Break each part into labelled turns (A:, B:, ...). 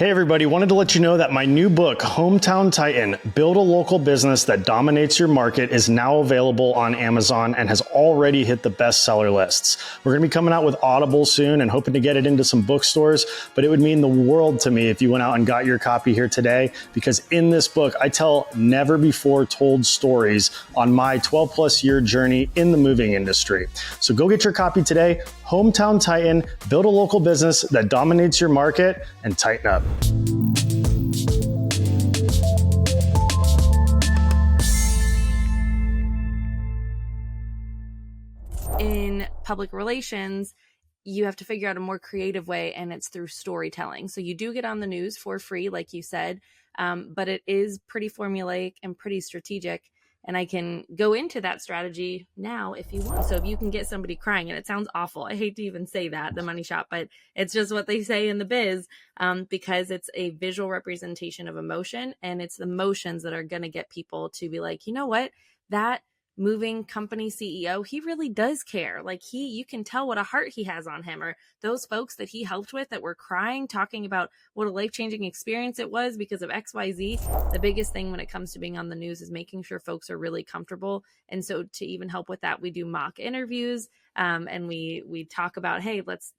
A: Hey everybody, wanted to let you know that my new book, Hometown Titan, Build a Local Business That Dominates Your Market, is now available on Amazon and has already hit the bestseller lists. We're going to be coming out with Audible soon and hoping to get it into some bookstores, but it would mean the world to me if you went out and got your copy here today, because in this book, I tell never before told stories on my 12 plus year journey in the moving industry. So go get your copy today, Hometown Titan, Build a Local Business That Dominates Your Market, and tighten up.
B: In public relations, you have to figure out a more creative way, and it's through storytelling. So you do get on the news for free, like you said, but it is pretty formulaic and pretty strategic. And I can go into that strategy now if you want. So if you can get somebody crying, and it sounds awful, I hate to even say that, the money shot, but it's just what they say in the biz, because it's a visual representation of emotion, and it's the emotions that are going to get people to be like, you know what, that moving company CEO, he really does care. Like you can tell what a heart he has on him, or those folks that he helped with that were crying, talking about what a life-changing experience it was because of XYZ. The biggest thing when it comes to being on the news is making sure folks are really comfortable. And so to even help with that, we do mock interviews, and we talk about, hey, let's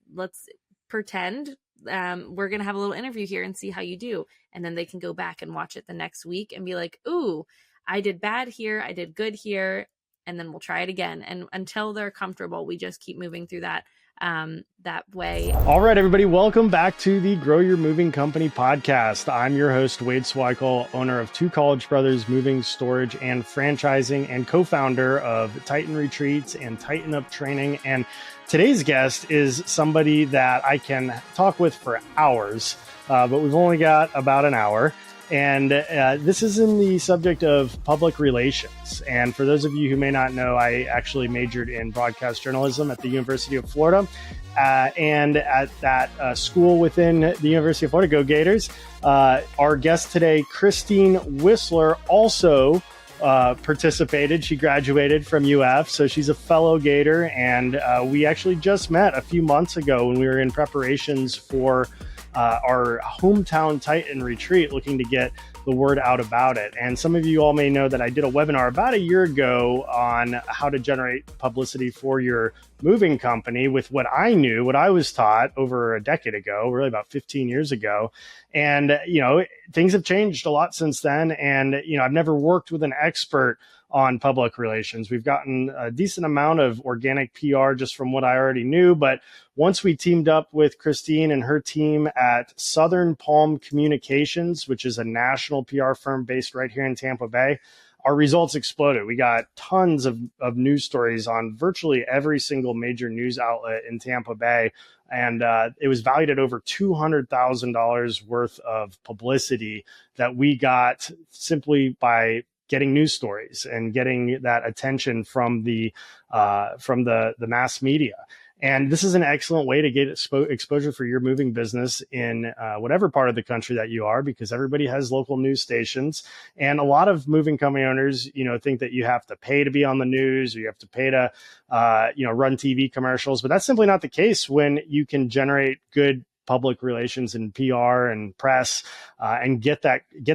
B: pretend we're going to have a little interview here and see how you do. And then they can go back and watch it the next week and be like, ooh, I did bad here, I did good here, and then we'll try it again. And until they're comfortable, we just keep moving through that way.
A: All right, everybody, welcome back to the Grow Your Moving Company podcast. I'm your host, Wade Sweikel, owner of Two College Brothers Moving, Storage, and Franchising, and co-founder of Titan Retreats and Tighten Up Training. And today's guest is somebody that I can talk with for hours, but we've only got about an hour. And this is in the subject of public relations. And for those of you who may not know, I actually majored in broadcast journalism at the University of Florida. And at that school within the University of Florida, go Gators. Our guest today, Christine Whisler, also participated. She graduated from UF, so she's a fellow Gator. And we actually just met a few months ago when we were in preparations for our Hometown Titan retreat, looking to get the word out about it. And some of you all may know that I did a webinar about a year ago on how to generate publicity for your moving company with what I knew, what I was taught over a decade ago, really about 15 years ago. And, things have changed a lot since then. And, I've never worked with an expert on public relations. We've gotten a decent amount of organic PR just from what I already knew. But once we teamed up with Christine and her team at Southern Palm Communications, which is a national PR firm based right here in Tampa Bay, our results exploded. We got tons of news stories on virtually every single major news outlet in Tampa Bay. And it was valued at over $200,000 worth of publicity that we got simply by getting news stories and getting that attention from the mass media. And this is an excellent way to get exposure for your moving business in whatever part of the country that you are, because everybody has local news stations. And a lot of moving company owners, think that you have to pay to be on the news, or you have to pay to, run TV commercials. But that's simply not the case when you can generate good public relations and PR and press, and get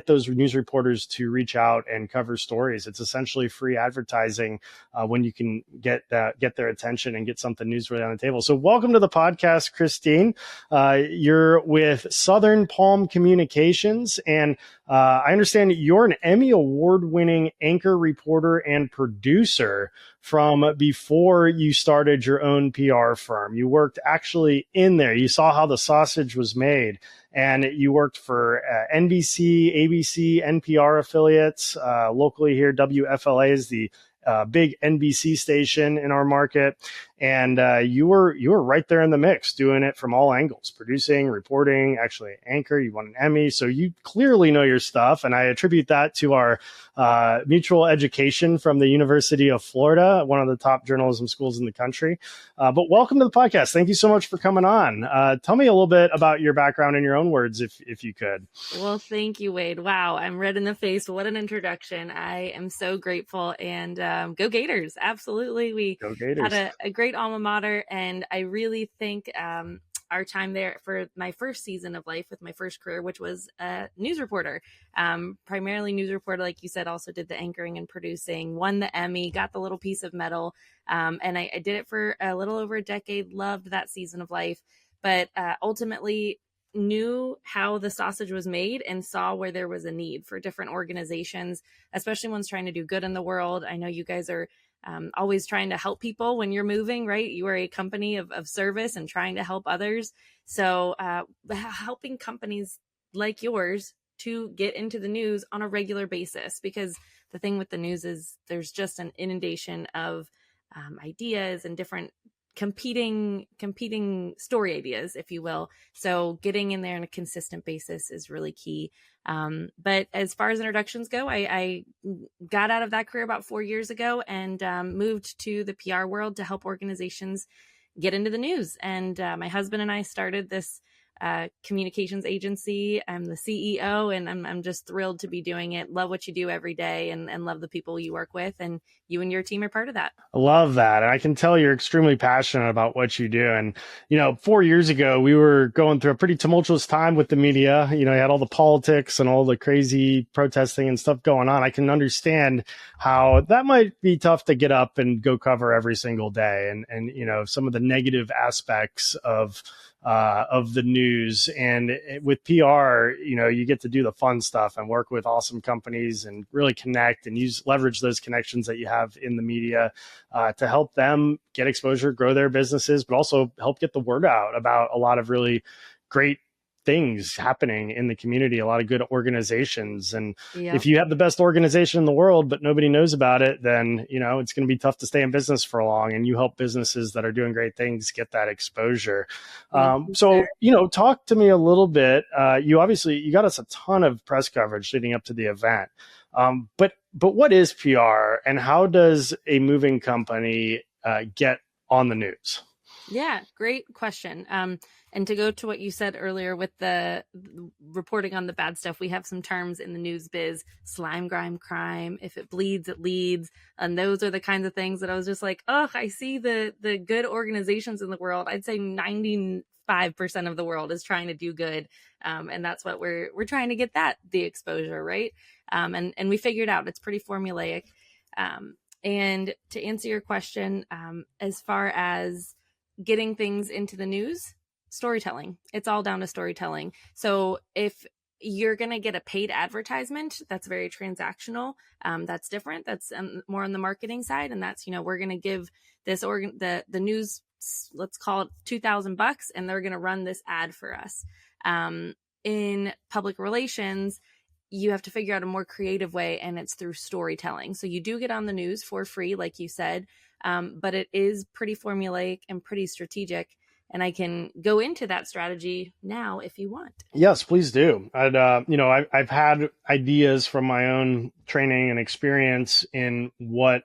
A: those news reporters to reach out and cover stories. It's essentially free advertising when you can get their attention and get something newsworthy on the table. So welcome to the podcast, Christine. You're with Southern Palm Communications, and I understand you're an Emmy Award-winning anchor, reporter, and producer from before you started your own PR firm. You worked actually in there. You saw how the sausage was made, and you worked for NBC, ABC, NPR affiliates. Locally here, WFLA is the big NBC station in our market. And you were right there in the mix, doing it from all angles, producing, reporting, actually anchor. You won an Emmy. So you clearly know your stuff. And I attribute that to our mutual education from the University of Florida, one of the top journalism schools in the country. But welcome to the podcast. Thank you so much for coming on. Tell me a little bit about your background in your own words, if you could.
B: Well, thank you, Wade. Wow, I'm red in the face. What an introduction. I am so grateful. And go Gators. Absolutely. We
A: Go Gators.
B: had a great alma mater. And I really think our time there for my first season of life with my first career, which was a news reporter, primarily news reporter. Like you said, also did the anchoring and producing, won the Emmy, got the little piece of metal. And I did it for a little over a decade, loved that season of life, but ultimately knew how the sausage was made and saw where there was a need for different organizations, especially ones trying to do good in the world. I know you guys are always trying to help people when you're moving, right? You are a company of service and trying to help others. So helping companies like yours to get into the news on a regular basis, because the thing with the news is there's just an inundation of ideas and different competing story ideas, if you will. So getting in there on a consistent basis is really key. But as far as introductions go, I got out of that career about 4 years ago and moved to the PR world to help organizations get into the news. And my husband and I started this communications agency. I'm the CEO, and I'm just thrilled to be doing it. Love what you do every day, and love the people you work with, and you and your team are part of that.
A: I love that. And I can tell you're extremely passionate about what you do. And, 4 years ago, we were going through a pretty tumultuous time with the media. You had all the politics and all the crazy protesting and stuff going on. I can understand how that might be tough to get up and go cover every single day. And some of the negative aspects of the news. And with PR, you get to do the fun stuff and work with awesome companies and really connect and leverage those connections that you have in the media to help them get exposure, grow their businesses, but also help get the word out about a lot of really great things happening in the community, a lot of good organizations. And if you have the best organization in the world, but nobody knows about it, then, it's going to be tough to stay in business for long. And you help businesses that are doing great things get that exposure. Talk to me a little bit. You got us a ton of press coverage leading up to the event. But what is PR, and how does a moving company get on the news?
B: Yeah, great question. And to go to what you said earlier with the reporting on the bad stuff, we have some terms in the news biz: slime, grime, crime. If it bleeds, it leads. And those are the kinds of things that I was just like, oh, I see the good organizations in the world. I'd say 95% of the world is trying to do good. And that's what we're trying to get the exposure, right? And we figured out it's pretty formulaic. And to answer your question, as far as getting things into the news, storytelling. It's all down to storytelling. So if you're going to get a paid advertisement, that's very transactional. That's different. That's more on the marketing side. And that's, we're going to give this the news, let's call it $2,000, and they're going to run this ad for us. In public relations, you have to figure out a more creative way, and it's through storytelling. So you do get on the news for free, like you said, but it is pretty formulaic and pretty strategic. And I can go into that strategy now if you want.
A: Yes, please do. I've had ideas from my own training and experience in what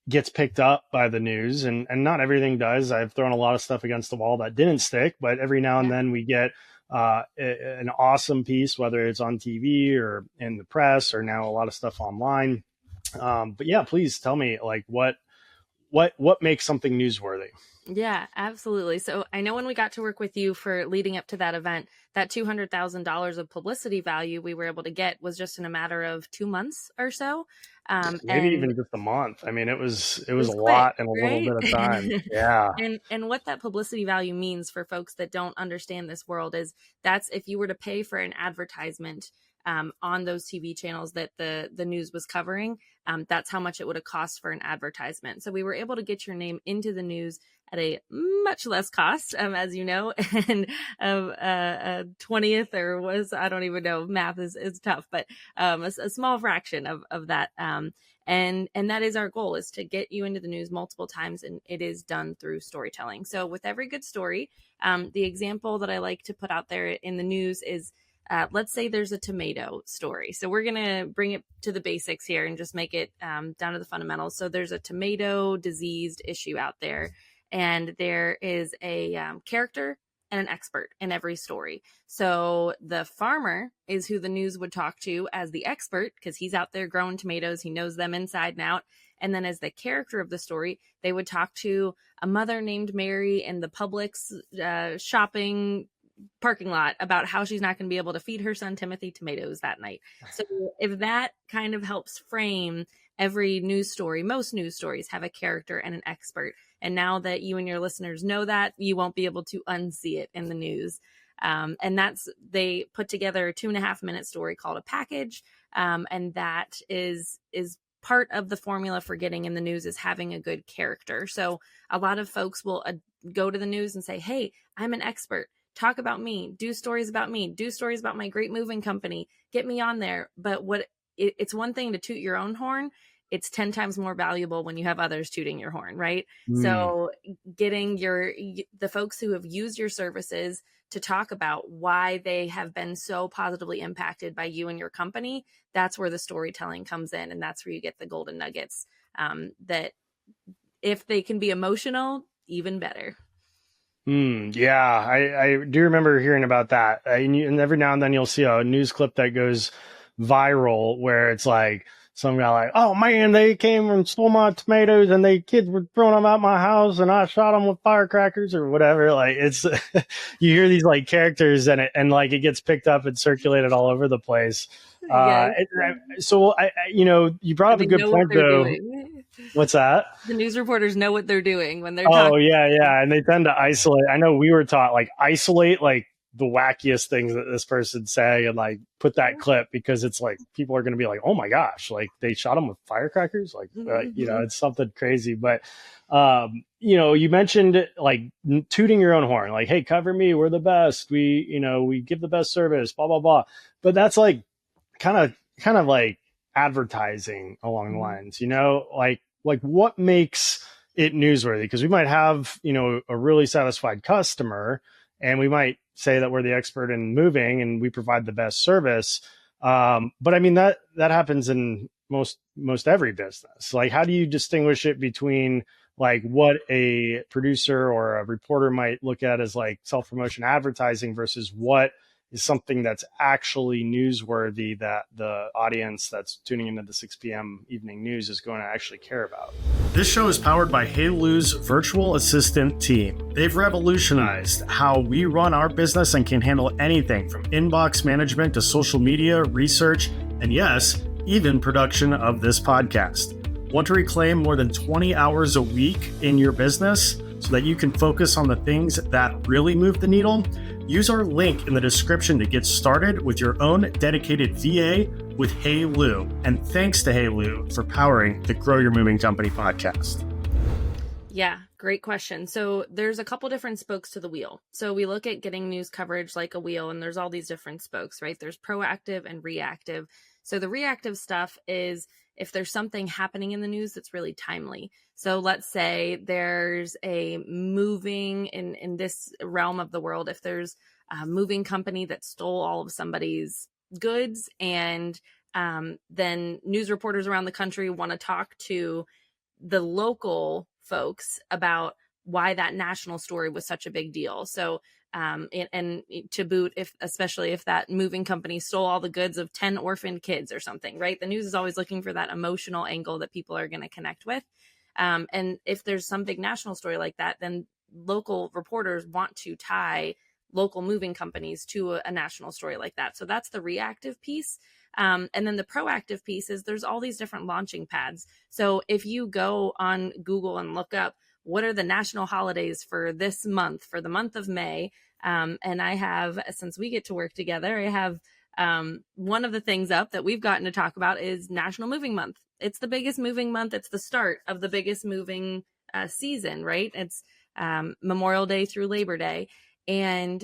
A: gets picked up by the news, and not everything does. I've thrown a lot of stuff against the wall that didn't stick, but every now and then we get an awesome piece, whether it's on TV or in the press or now a lot of stuff online. But yeah, please tell me, like, what makes something newsworthy?
B: Yeah, absolutely. So I know when we got to work with you for leading up to that event, that $200,000 of publicity value we were able to get was just in a matter of 2 months or so.
A: Maybe even just a month. I mean, it was a lot in a little bit of time. Yeah.
B: And what that publicity value means for folks that don't understand this world is that's if you were to pay for an advertisement on those TV channels that the news was covering, that's how much it would have cost for an advertisement. So we were able to get your name into the news at a much less cost, as you know, and a 20th or was, I don't even know, math is tough, but a small fraction of that. And that is our goal, is to get you into the news multiple times, and it is done through storytelling. So with every good story, the example that I like to put out there in the news is, let's say there's a tomato story. So we're going to bring it to the basics here and just make it down to the fundamentals. So there's a tomato diseased issue out there, and there is a character and an expert in every story. So the farmer is who the news would talk to as the expert, because he's out there growing tomatoes. He knows them inside and out. And then as the character of the story, they would talk to a mother named Mary in the Publix shopping parking lot about how she's not going to be able to feed her son Timothy tomatoes that night. So if that kind of helps frame every news story, most news stories have a character and an expert. And now that you and your listeners know that, you won't be able to unsee it in the news. And they put together a 2.5-minute story called a package. And that is part of the formula for getting in the news, is having a good character. So a lot of folks will go to the news and say, hey, I'm an expert. Talk about me, do stories about me, do stories about my great moving company, get me on there. But it's one thing to toot your own horn. It's 10 times more valuable when you have others tooting your horn, right? So getting the folks who have used your services to talk about why they have been so positively impacted by you and your company, that's where the storytelling comes in. And that's where you get the golden nuggets, that if they can be emotional, even better.
A: Yeah, I do remember hearing about that. And every now and then you'll see a news clip that goes viral where it's like some guy like, oh man, they came and stole my tomatoes and kids were throwing them out my house and I shot them with firecrackers or whatever. Like it's, you hear these like characters and like it gets picked up and circulated all over the place. So you brought up a good point though. What's that?
B: The news reporters know what they're doing when they're
A: talking. Oh, yeah. And they tend to isolate. I know we were taught like isolate like the wackiest things that this person's saying and like put that clip, because it's like people are going to be like, oh my gosh, like they shot them with firecrackers. Like, it's something crazy. But, you mentioned like tooting your own horn, like, hey, cover me. We're the best. We give the best service, blah, blah, blah. But that's like kind of like advertising along the lines, like what makes it newsworthy? Because we might have, a really satisfied customer and we might say that we're the expert in moving and we provide the best service. But I mean, that happens in most every business. Like, how do you distinguish it between like what a producer or a reporter might look at as like self-promotion advertising versus what is something that's actually newsworthy that the audience that's tuning into the 6 p.m. evening news is going to actually care about? This show is powered by HeyLou's virtual assistant team. They've revolutionized how we run our business and can handle anything from inbox management to social media, research, and yes, even production of this podcast. Want to reclaim more than 20 hours a week in your business so that you can focus on the things that really move the needle? Use our link in the description to get started with your own dedicated VA with HeyLou. And thanks to HeyLou for powering the Grow Your Moving Company podcast.
B: Yeah, great question. So there's a couple different spokes to the wheel. So we look at getting news coverage like a wheel, and there's all these different spokes, right? There's proactive and reactive. So the reactive stuff is if there's something happening in the news that's really timely. So let's say there's a moving in this realm of the world, if there's a moving company that stole all of somebody's goods, and then news reporters around the country want to talk to the local folks about why that national story was such a big deal. So and to boot, especially if that moving company stole all the goods of 10 orphaned kids or something, right? The news is always looking for that emotional angle that people are going to connect with. And if there's some big national story like that, then local reporters want to tie local moving companies to a national story like that. So that's the reactive piece. And then the proactive piece is there's all these different launching pads. So if you go on Google and look up what are the national holidays for this month, for the month of May, and I have, since we get to work together, I have one of the things up that we've gotten to talk about is National Moving Month. It's the biggest moving month. It's the start of the biggest moving season, right? It's Memorial Day through Labor Day. And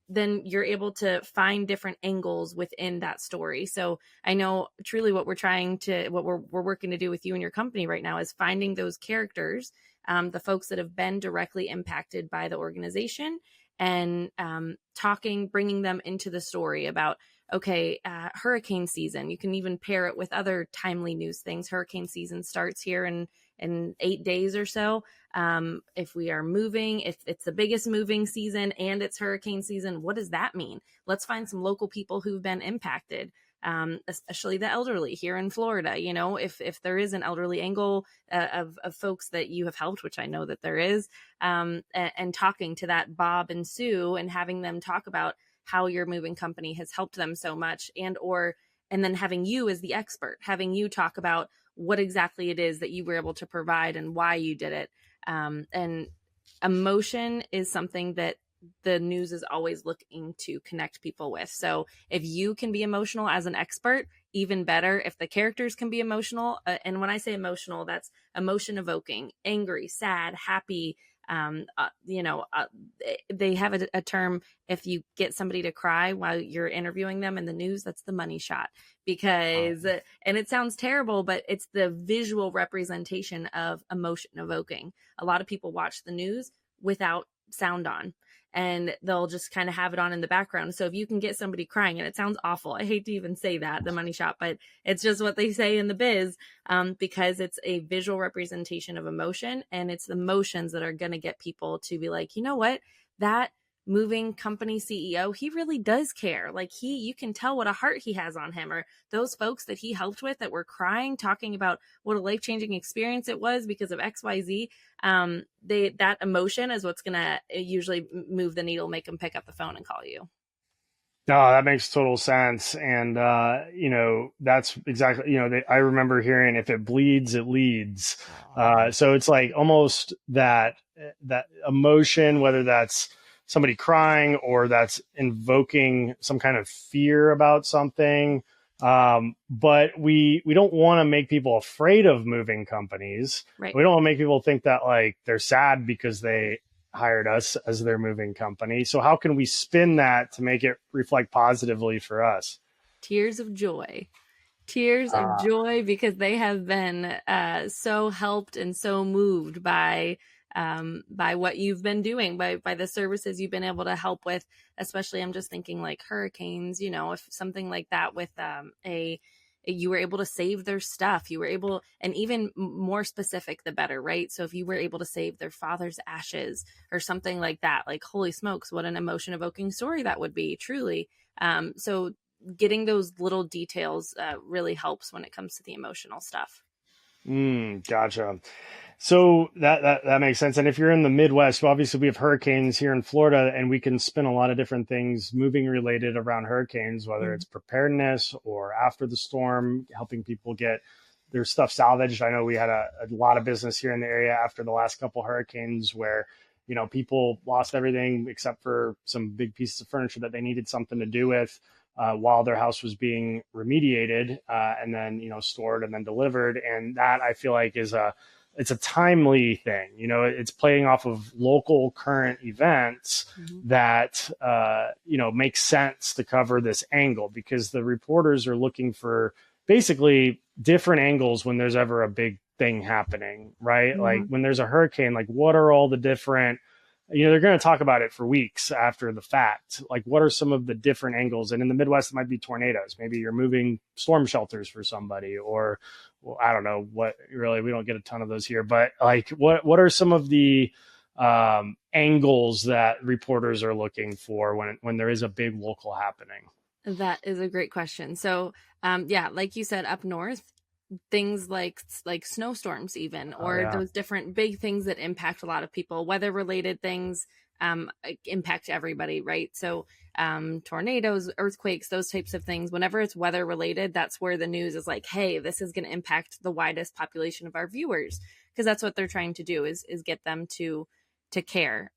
B: then you're able to find different angles within that story. So I know truly what we're working to do with you and your company right now is finding those characters, the folks that have been directly impacted by the organization, and bringing them into the story about, okay, hurricane season. You can even pair it with other timely news things. Hurricane season starts here in 8 days or so. If we are moving, if it's the biggest moving season and it's hurricane season, what does that mean? Let's find some local people who've been impacted. especially the elderly here in Florida. You know, if there is an elderly angle of folks that you have helped, which I know that there is, and talking to that Bob and Sue and having them talk about how your moving company has helped them so much, and then having you as the expert, having you talk about what exactly it is that you were able to provide and why you did it. And emotion is something that the news is always looking to connect people with. So if you can be emotional as an expert, even better. If the characters can be emotional, and when I say emotional, that's emotion evoking, angry, sad, happy. They have a term, if you get somebody to cry while you're interviewing them in the news, that's the money shot. Because, and it sounds terrible, but it's the visual representation of emotion evoking. A lot of people watch the news without sound on, and they'll just kind of have it on in the background. So if you can get somebody crying, and it sounds awful, I hate to even say that, the money shot, but it's just what they say in the biz, because it's a visual representation of emotion, and it's the emotions that are going to get people to be like, you know what, that moving company CEO, he really does care. Like you can tell what a heart he has on him. Or those folks that he helped with that were crying, talking about what a life-changing experience it was because of XYZ. That emotion is what's going to usually move the needle, make them pick up the phone and call you.
A: No, that makes total sense. And, that's exactly, I remember hearing, if it bleeds, it leads. So it's like almost that emotion, whether that's somebody crying or that's invoking some kind of fear about something. But we don't want to make people afraid of moving companies.
B: Right.
A: We don't want to make people think that like they're sad because they hired us as their moving company. So how can we spin that to make it reflect positively for us?
B: Tears of joy, because they have been so helped and so moved by what you've been doing, by the services you've been able to help with. Especially, I'm just thinking like hurricanes, if something like that with you were able to save their stuff, and even more specific, the better, right? So if you were able to save their father's ashes or something like that, like, holy smokes, what an emotion evoking story that would be, truly. So getting those little details really helps when it comes to the emotional stuff.
A: Gotcha. So that makes sense. And if you're in the Midwest, obviously we have hurricanes here in Florida, and we can spin a lot of different things moving related around hurricanes, whether it's preparedness or after the storm, helping people get their stuff salvaged. I know we had a lot of business here in the area after the last couple hurricanes where, people lost everything except for some big pieces of furniture that they needed something to do with while their house was being remediated and then, stored and then delivered. And that, I feel like, it's a timely thing. It's playing off of local current events that, makes sense to cover this angle, because the reporters are looking for basically different angles when there's ever a big thing happening, right? Like when there's a hurricane, like what are all the different, they're going to talk about it for weeks after the fact. Like, what are some of the different angles? And in the Midwest, it might be tornadoes. Maybe you're moving storm shelters for somebody, or, well, I don't know what, really, we don't get a ton of those here, but like, what are some of the angles that reporters are looking for when there is a big local happening?
B: That is a great question. So, like you said, up north, things like snowstorms even, or those different big things that impact a lot of people, weather related things impact everybody, right? So tornadoes, earthquakes, those types of things, whenever it's weather related, that's where the news is like, hey, this is going to impact the widest population of our viewers, because that's what they're trying to do, is get them to care.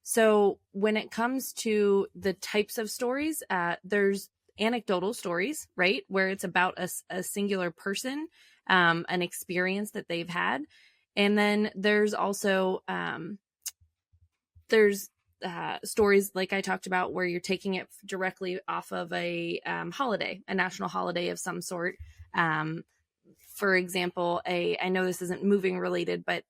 B: So when it comes to the types of stories, there's anecdotal stories, right, where it's about a singular person, an experience that they've had. And then there's also stories like I talked about, where you're taking it directly off of a holiday, a national holiday of some sort. For example, I know this isn't moving related, but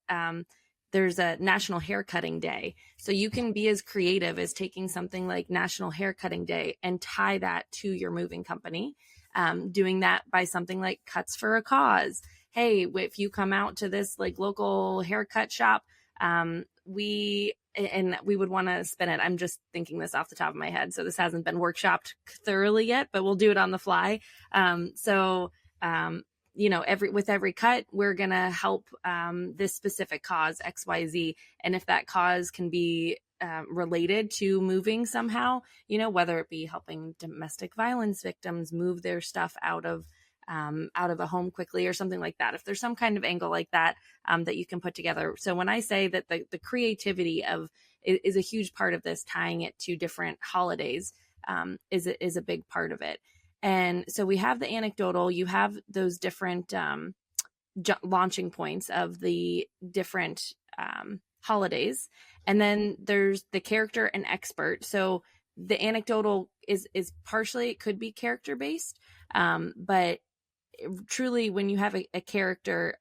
B: there's a National Haircutting Day. So you can be as creative as taking something like National Haircutting Day and tie that to your moving company, doing that by something like Cuts for a Cause. Hey, if you come out to this like local haircut shop, we and we would want to spin it. I'm just thinking this off the top of my head, so this hasn't been workshopped thoroughly yet, but we'll do it on the fly. With every cut, we're going to help this specific cause, XYZ. And if that cause can be related to moving somehow, whether it be helping domestic violence victims move their stuff out of a home quickly or something like that. If there's some kind of angle like that, that you can put together. So when I say that the creativity is a huge part of this, tying it to different holidays is a big part of it. And so we have the anecdotal, you have those different launching points of the different holidays. And then there's the character and expert. So the anecdotal is partially, it could be character based, but truly when you have a character,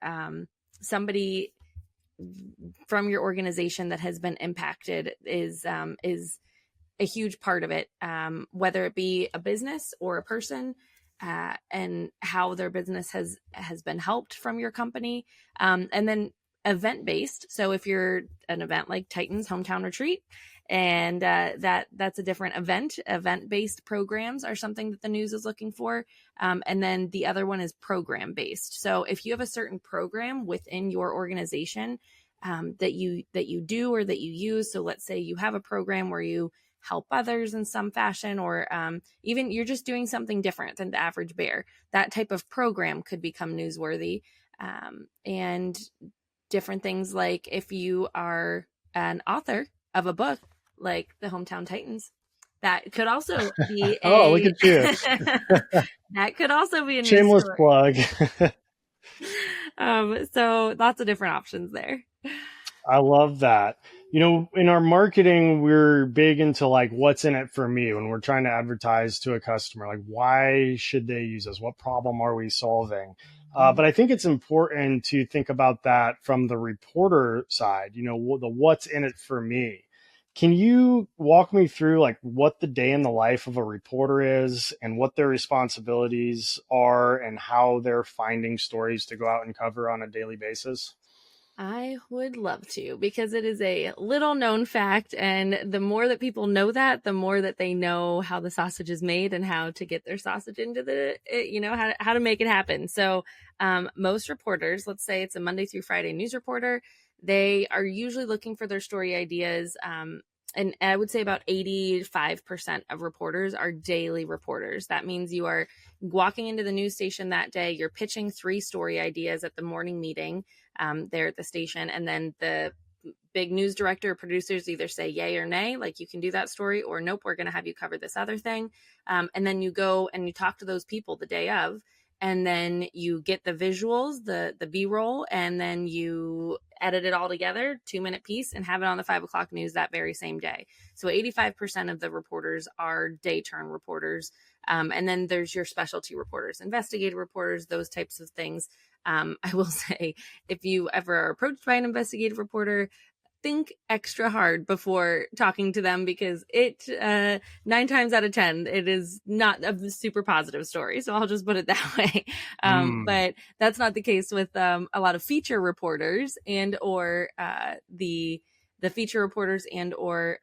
B: somebody from your organization that has been impacted is a huge part of it, whether it be a business or a person, and how their business has been helped from your company. And then event-based. So if you're an event like Titan's Hometown Retreat, and that's a different event-based programs are something that the news is looking for. And then the other one is program-based. So if you have a certain program within your organization that you do or that you use, so let's say you have a program where you help others in some fashion, or even you're just doing something different than the average bear, that type of program could become newsworthy. And different things, like if you are an author of a book like the Hometown Titans, that could also be
A: oh, look at you.
B: That could also be a
A: shameless plug.
B: So lots of different options there.
A: I love that. In our marketing, we're big into like, what's in it for me when we're trying to advertise to a customer, like, why should they use us? What problem are we solving? But I think it's important to think about that from the reporter side, the what's in it for me. Can you walk me through like what the day in the life of a reporter is and what their responsibilities are and how they're finding stories to go out and cover on a daily basis?
B: I would love to, because it is a little known fact. And the more that people know that, the more that they know how the sausage is made and how to get their sausage into how to make it happen. So most reporters, let's say it's a Monday through Friday news reporter, they are usually looking for their story ideas. And I would say about 85% of reporters are daily reporters. That means you are walking into the news station that day, you're pitching 3 story ideas at the morning meeting there at the station. And then the big news director or producers either say yay or nay, like you can do that story, or nope, we're going to have you cover this other thing. And then you go and you talk to those people the day of, and then you get the visuals, the B-roll, and then you edit it all together, 2-minute piece, and have it on the 5 o'clock news that very same day. So 85% of the reporters are day turn reporters. And then there's your specialty reporters, investigative reporters, those types of things. I will say, if you ever are approached by an investigative reporter, think extra hard before talking to them, because 9 times out of 10, it is not a super positive story. So I'll just put it that way. But that's not the case with a lot of feature reporters and or the feature reporters and or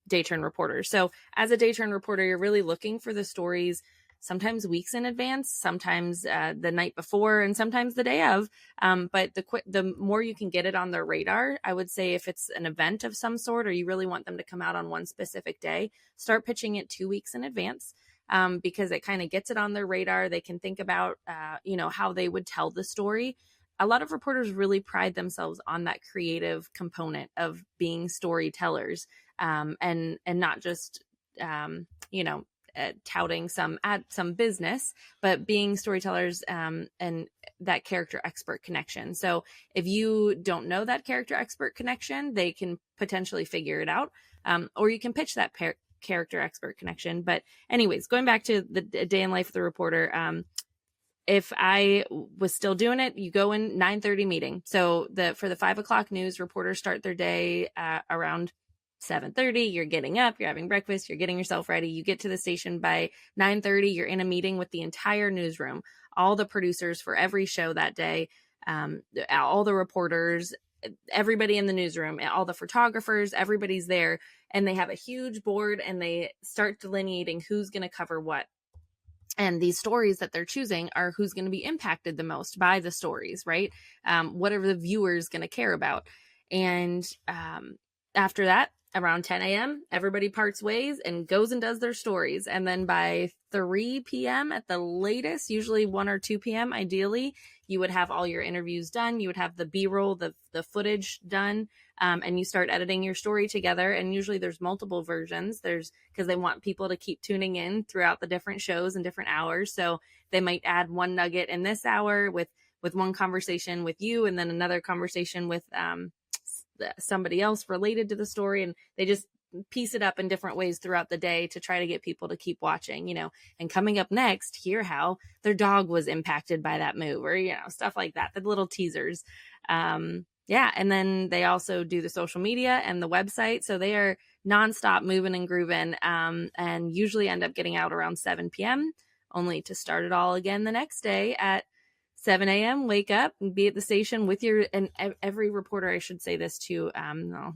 B: day turn reporters. So as a day turn reporter, you're really looking for the stories sometimes weeks in advance, sometimes the night before, and sometimes the day of. But the more you can get it on their radar, I would say if it's an event of some sort, or you really want them to come out on one specific day, start pitching it 2 weeks in advance, because it kind of gets it on their radar. They can think about, how they would tell the story. A lot of reporters really pride themselves on that creative component of being storytellers, and not just, touting some business, but being storytellers, and that character expert connection. So if you don't know that character expert connection, they can potentially figure it out, or you can pitch that character expert connection. But anyways, going back to the day in life of the reporter, if I was still doing it, you go in 9:30 meeting. So for the 5 o'clock news, reporters start their day around 7:30. You're getting up, you're having breakfast, you're getting yourself ready. You get to the station by 9:30. You're in a meeting with the entire newsroom, all the producers for every show that day, all the reporters, everybody in the newsroom, all the photographers, everybody's there, and they have a huge board and they start delineating who's going to cover what. And these stories that they're choosing are who's going to be impacted the most by the stories, right? What are the viewers going to care about? And after that, around 10 a.m., everybody parts ways and goes and does their stories. And then by 3 p.m. at the latest, usually 1 or 2 p.m., ideally, you would have all your interviews done. You would have the B-roll, the footage done, and you start editing your story together. And usually there's multiple versions. Because they want people to keep tuning in throughout the different shows and different hours. So they might add one nugget in this hour with one conversation with you, and then another conversation with somebody else related to the story, and they just piece it up in different ways throughout the day to try to get people to keep watching, and coming up next, hear how their dog was impacted by that move, or stuff like that, the little teasers. And then they also do the social media and the website, so they are nonstop moving and grooving, and usually end up getting out around 7 p.m. only to start it all again the next day at 7 a.m., wake up and be at the station with and every reporter, I should say this too, I'll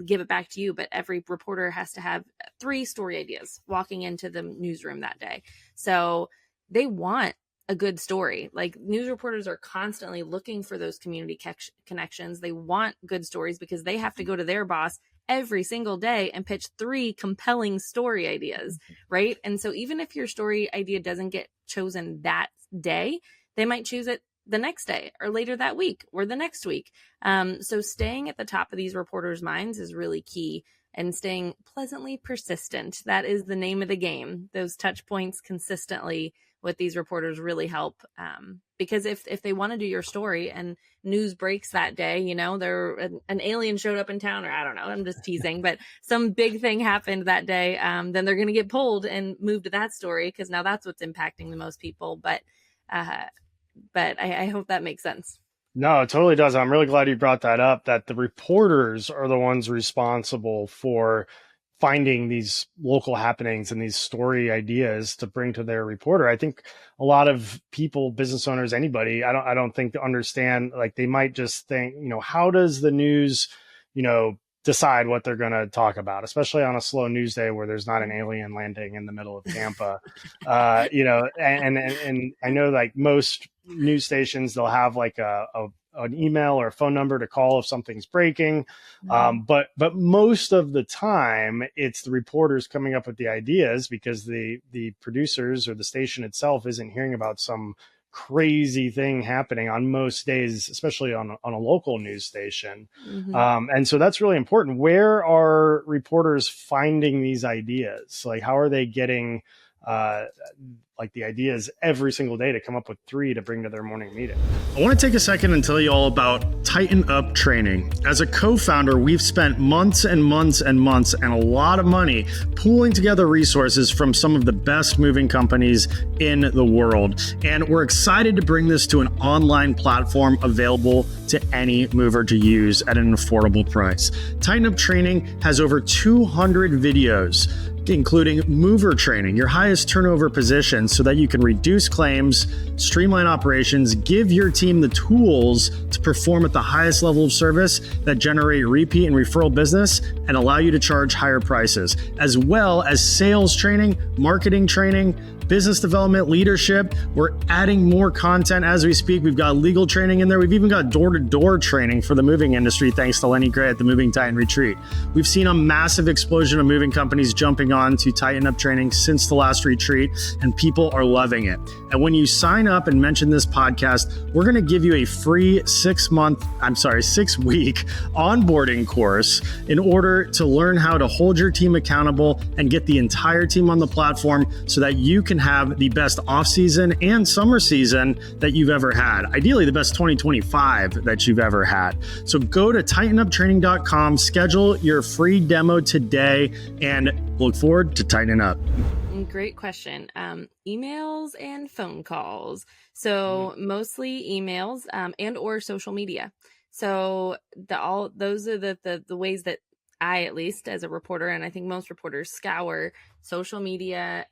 B: give it back to you, but every reporter has to have 3 story ideas walking into the newsroom that day. So they want a good story. Like, news reporters are constantly looking for those community connections. They want good stories because they have to go to their boss every single day and pitch 3 compelling story ideas, right? And so even if your story idea doesn't get chosen that day, they might choose it the next day or later that week or the next week. So staying at the top of these reporters' minds is really key, and staying pleasantly persistent. That is the name of the game. Those touch points consistently with these reporters really help. Because if they want to do your story and news breaks that day, an alien showed up in town, or I don't know, I'm just teasing, but some big thing happened that day, then they're going to get pulled and move to that story, because now that's what's impacting the most people. But I hope that makes sense.
A: No, it totally does. I'm really glad you brought that up, that the reporters are the ones responsible for finding these local happenings and these story ideas to bring to their reporter. I think a lot of people, business owners, anybody, I don't think to understand, like, they might just think, how does the news, decide what they're going to talk about, especially on a slow news day where there's not an alien landing in the middle of Tampa. And I know, like, most news stations, they'll have like an email or a phone number to call if something's breaking. But most of the time it's the reporters coming up with the ideas, because the producers or the station itself isn't hearing about some crazy thing happening on most days, especially on a local news station. And so that's really important. Where are reporters finding these ideas? Like, how are they getting like the ideas every single day to come up with 3 to bring to their morning meeting? I want to take a second and tell you all about Tighten Up Training. As a co-founder, we've spent months and months and months and a lot of money pooling together resources from some of the best moving companies in the world. And we're excited to bring this to an online platform available to any mover to use at an affordable price. Tighten Up Training has over 200 videos, including mover training, your highest turnover position, so that you can reduce claims, streamline operations, give your team the tools to perform at the highest level of service that generate repeat and referral business and allow you to charge higher prices, as well as sales training, marketing training, business development, leadership. We're adding more content as we speak. We've got legal training in there. We've even got door-to-door training for the moving industry, thanks to Lenny Gray at the Moving Titan Retreat. We've seen a massive explosion of moving companies jumping on to Tighten Up Training since the last retreat, and people are loving it. And when you sign up and mention this podcast, we're going to give you a free 6-week onboarding course in order to learn how to hold your team accountable and get the entire team on the platform so that you can have the best off-season and summer season that you've ever had. Ideally, the best 2025 that you've ever had. So go to tightenuptraining.com, schedule your free demo today, and look forward to tightening up.
B: Great question. Emails and phone calls. So mostly emails and or social media. So those are the ways that I, at least as a reporter, and I think most reporters, scour social media,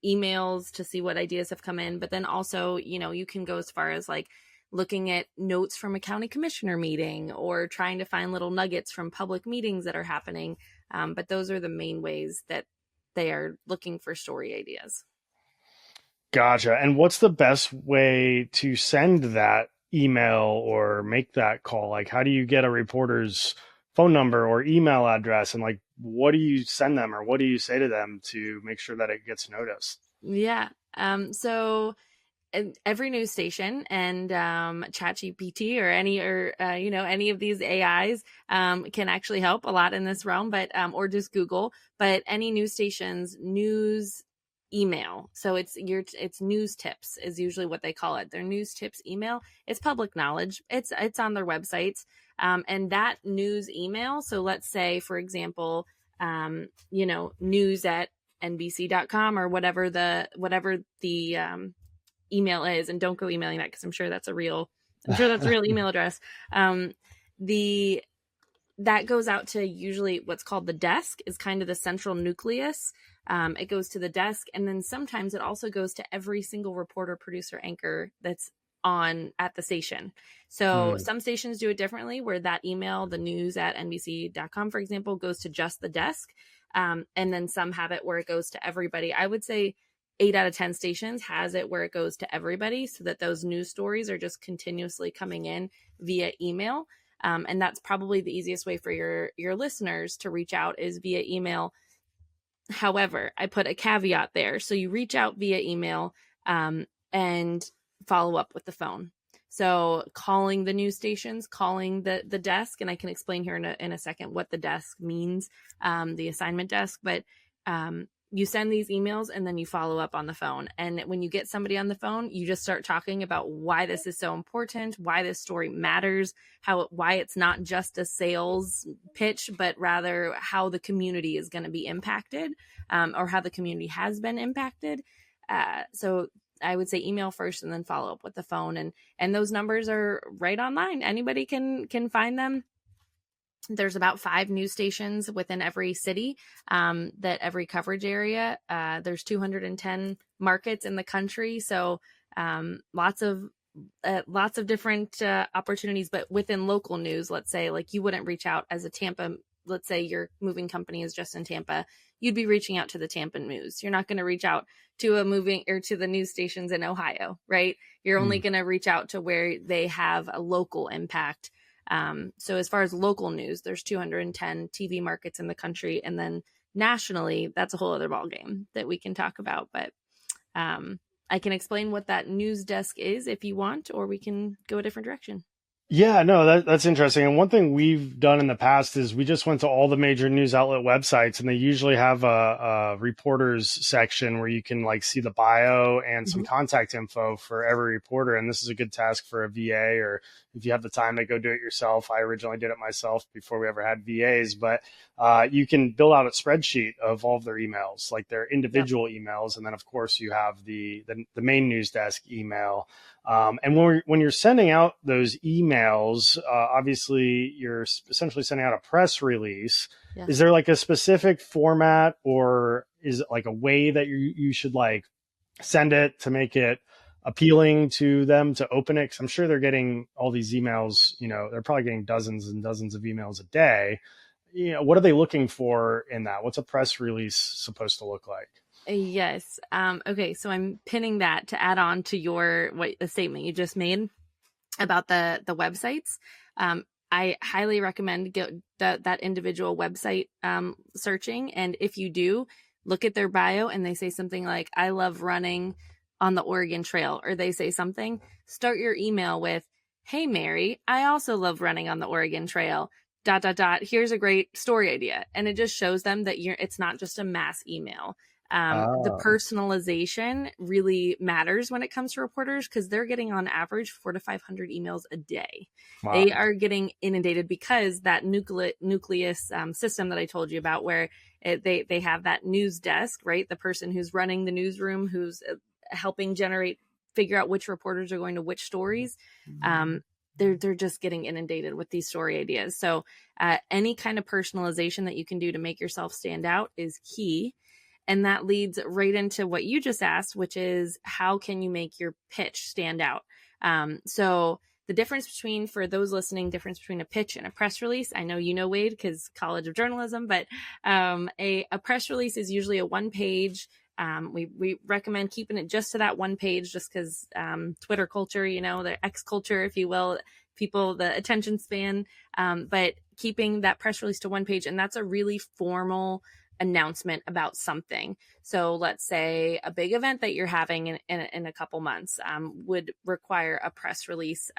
B: emails to see what ideas have come in. But then also, you can go as far as like looking at notes from a county commissioner meeting, or trying to find little nuggets from public meetings that are happening. But those are the main ways that they are looking for story ideas.
A: Gotcha. And what's the best way to send that email or make that call? Like, how do you get a reporter's phone number or email address? And like, what do you send them or what do you say to them to make sure that it gets noticed?
B: Yeah. So every news station and ChatGPT or any of these AIs can actually help a lot in this realm, but or just Google. But any news station's news email, so it's news tips is usually what they call it. Their news tips email. It's public knowledge. It's on their websites, and that news email. So let's say, for example, news at NBC.com or whatever the email is, and don't go emailing that because I'm sure that's a real email address. That goes out to usually what's called the desk, is kind of the central nucleus. It goes to the desk, and then sometimes it also goes to every single reporter, producer, anchor that's on at the station. So some stations do it differently, where that email, the news at NBC.com, for example, goes to just the desk. And then some have it where it goes to everybody. I would say 8 out of 10 stations has it where it goes to everybody, so that those news stories are just continuously coming in via email. And that's probably the easiest way for your listeners to reach out, is via email. However, I put a caveat there. So you reach out via email and follow up with the phone. So calling the news stations, calling the desk, and I can explain here in a second what the desk means, the assignment desk. But you send these emails and then you follow up on the phone. And when you get somebody on the phone, you just start talking about why this is so important, why this story matters, why it's not just a sales pitch, but rather how the community is going to be impacted, or how the community has been impacted. So I would say email first and then follow up with the phone. And those numbers are right online. Anybody can find them. There's about 5 news stations within every city, that every coverage area. There's 210 markets in the country. So lots of different opportunities. But within local news, let's say, like, you wouldn't reach out as a Tampa, let's say your moving company is just in Tampa, you'd be reaching out to the Tampa news. You're not going to reach out to to the news stations in Ohio, right? You're only going to reach out to where they have a local impact. So as far as local news, there's 210 TV markets in the country. And then nationally, that's a whole other ballgame that we can talk about. But I can explain what that news desk is if you want, or we can go a different direction.
A: Yeah, no, that's interesting. And one thing we've done in the past is we just went to all the major news outlet websites, and they usually have a reporters section where you can like see the bio and some contact info for every reporter. And this is a good task for a VA, or if you have the time to go do it yourself. I originally did it myself before we ever had VAs, but you can build out a spreadsheet of all of their emails, like their individual emails. And then of course you have the main news desk email. And when you're sending out those emails, obviously you're essentially sending out a press release. Yeah. Is there like a specific format, or is it like a way that you should like send it to make it appealing to them to open it? 'Cause I'm sure they're getting all these emails, they're probably getting dozens and dozens of emails a day. What are they looking for in that? What's a press release supposed to look like?
B: Yes. Okay. So I'm pinning that to add on to the statement you just made about the websites. I highly recommend that individual website searching. And if you do, look at their bio and they say something like, I love running on the Oregon Trail, or they say something, start your email with, hey, Mary, I also love running on the Oregon Trail, ... Here's a great story idea. And it just shows them that it's not just a mass email. The personalization really matters when it comes to reporters, because they're getting on average 400 to 500 emails a day. Wow. They are getting inundated because that nucleus system that I told you about, where they have that news desk, right? The person who's running the newsroom, who's helping figure out which reporters are going to which stories. They're just getting inundated with these story ideas. So any kind of personalization that you can do to make yourself stand out is key. And that leads right into what you just asked, which is how can you make your pitch stand out? So the difference between, for those listening, difference between a pitch and a press release. I know you know, Wade, because College of Journalism, but a press release is usually a one-page. We recommend keeping it just to that one page, just because Twitter culture, the X culture, if you will, people, the attention span, but keeping that press release to one page. And that's a really formal announcement about something. So let's say a big event that you're having in a couple months would require a press release,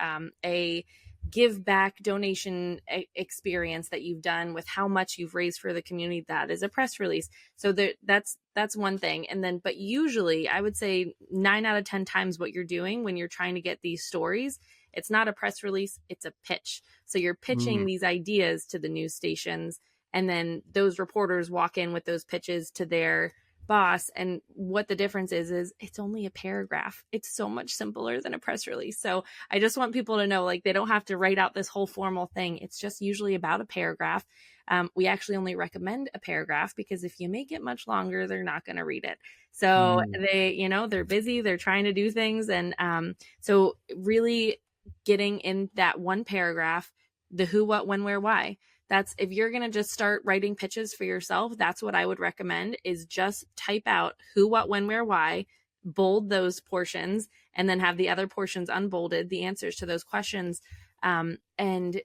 B: a give back donation experience that you've done with how much you've raised for the community. That is a press release. So that's one thing. And then, but usually I would say 9 out of 10 times what you're doing when you're trying to get these stories, it's not a press release, it's a pitch. So you're pitching these ideas to the news stations, and then those reporters walk in with those pitches to their boss. And what the difference is it's only a paragraph. It's so much simpler than a press release. So I just want people to know, like, they don't have to write out this whole formal thing. It's just usually about a paragraph. We actually only recommend a paragraph because if you make it much longer, they're not going to read it. So they're busy, they're trying to do things. And so really getting in that one paragraph, the who, what, when, where, why. That's, if you're going to just start writing pitches for yourself, that's what I would recommend, is just type out who, what, when, where, why, bold those portions, and then have the other portions unbolded, the answers to those questions. And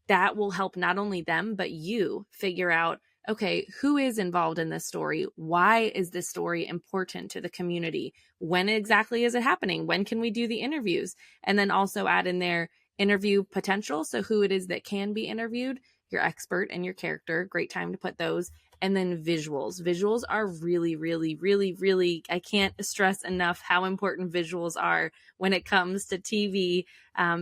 B: that will help not only them, but you figure out, okay, who is involved in this story? Why is this story important to the community? When exactly is it happening? When can we do the interviews? And then also add in there interview potential. So who it is that can be interviewed, your expert and your character, great time to put those. And then visuals. Visuals are really, really, really, really, I can't stress enough how important visuals are when it comes to TV,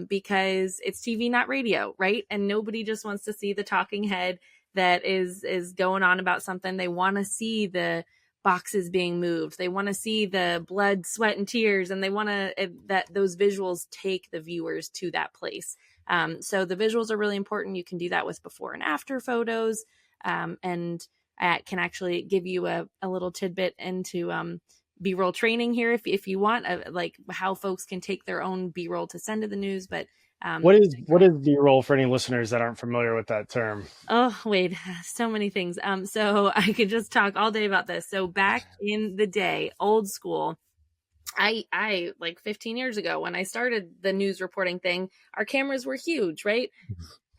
B: because it's TV, not radio, right? And nobody just wants to see the talking head that is going on about something. They want to see the boxes being moved. They want to see the blood, sweat, and tears, and they want to that those visuals take the viewers to that place. So the visuals are really important. You can do that with before and after photos, and I can actually give you a little tidbit into B-roll training here if you want, like how folks can take their own B-roll to send to the news. But
A: what is B-roll for any listeners that aren't familiar with that term?
B: Oh, wait, so many things. So I could just talk all day about this. So back in the day, old school, I like 15 years ago when I started the news reporting thing, our cameras were huge, right?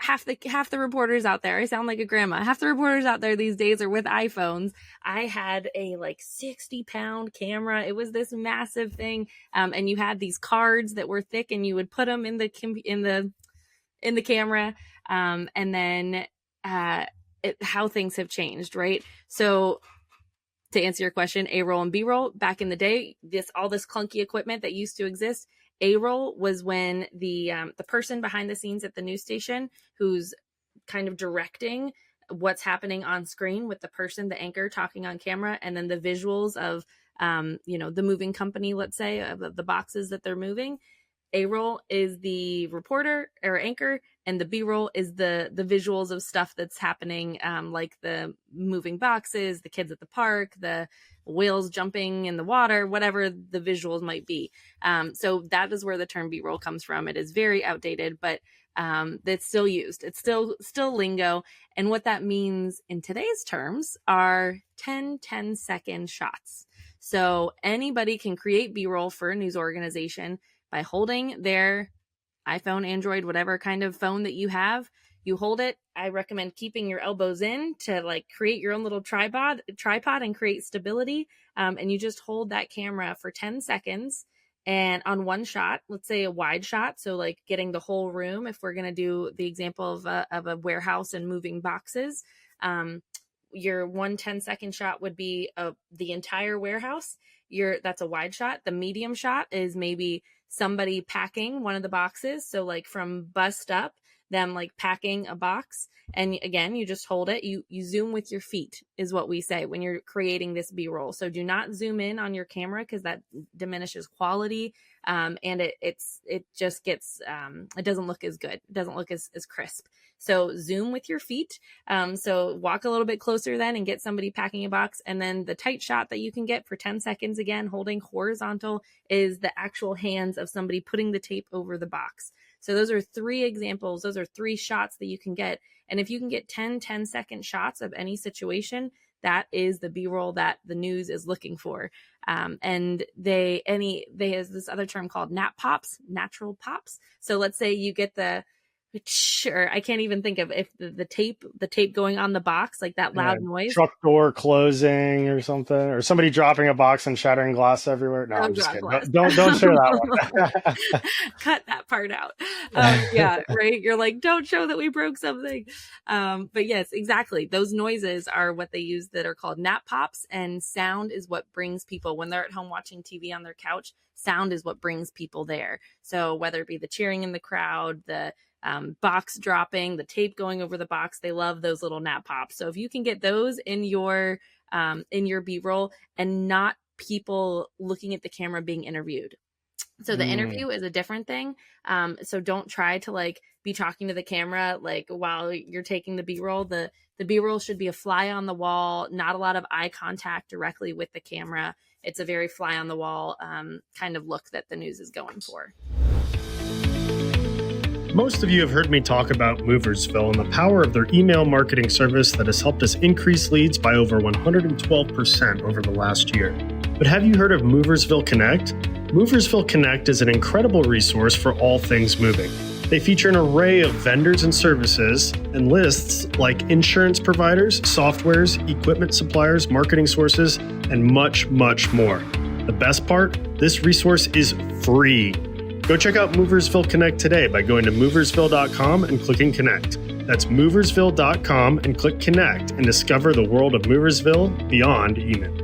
B: Half the reporters out there, I sound like a grandma, half the reporters out there these days are with iPhones. I had a like 60-pound camera. It was this massive thing. And you had these cards that were thick, and you would put them in the camera. And then how things have changed, right? So to answer your question, A-roll and B-roll, back in the day, all this clunky equipment that used to exist, A-roll was when the person behind the scenes at the news station who's kind of directing what's happening on screen with the person, the anchor, talking on camera, and then the visuals of the moving company, let's say, of the boxes that they're moving. A-roll is the reporter or anchor, and the B-roll is the visuals of stuff that's happening, like the moving boxes, the kids at the park, the whales jumping in the water, whatever the visuals might be. So that is where the term B-roll comes from. It is very outdated, but it's still used. It's still lingo. And what that means in today's terms are 10-second shots. So anybody can create B-roll for a news organization by holding their iPhone, Android, whatever kind of phone that you have. You hold it. I recommend keeping your elbows in to like create your own little tripod and create stability. And you just hold that camera for 10 seconds. And on one shot, let's say a wide shot, so like getting the whole room, if we're going to do the example of a warehouse and moving boxes, your 1 10-second shot would be the entire warehouse. That's a wide shot. The medium shot is maybe somebody packing one of the boxes. So like from bust up, them like packing a box. And again, you just hold it. You zoom with your feet is what we say when you're creating this B-roll. So do not zoom in on your camera because that diminishes quality. And it just gets, it doesn't look as good. It doesn't look as crisp. So zoom with your feet. So walk a little bit closer then and get somebody packing a box. And then the tight shot that you can get for 10 seconds, again, holding horizontal, is the actual hands of somebody putting the tape over the box. So those are 3 examples. Those are 3 shots that you can get. And if you can get 10-second shots of any situation, that is the B-roll that the news is looking for. And they has this other term called nap pops, natural pops. So let's say you get I can't even think of if the tape going on the box, like that loud noise.
A: Truck door closing or something, or somebody dropping a box and shattering glass everywhere. No, I'm just kidding. Don't share that one.
B: Cut that part out. Yeah, right. You're like, don't show that we broke something. But yes, exactly. Those noises are what they use that are called nap pops, and sound is what brings people when they're at home watching TV on their couch. Sound is what brings people there. So whether it be the cheering in the crowd, the box dropping, the tape going over the box, they love those little nap pops. So if you can get those in your B-roll and not people looking at the camera being interviewed. So the interview is a different thing. So don't try to like be talking to the camera like while you're taking the B-roll. The B-roll should be a fly on the wall, not a lot of eye contact directly with the camera. It's a very fly on the wall kind of look that the news is going for.
A: Most of you have heard me talk about Moversville and the power of their email marketing service that has helped us increase leads by over 112% over the last year. But have you heard of Moversville Connect? Moversville Connect is an incredible resource for all things moving. They feature an array of vendors and services and lists like insurance providers, softwares, equipment suppliers, marketing sources, and much, much more. The best part? This resource is free. Go check out Moversville Connect today by going to moversville.com and clicking Connect. That's moversville.com and click Connect and discover the world of Moversville beyond email.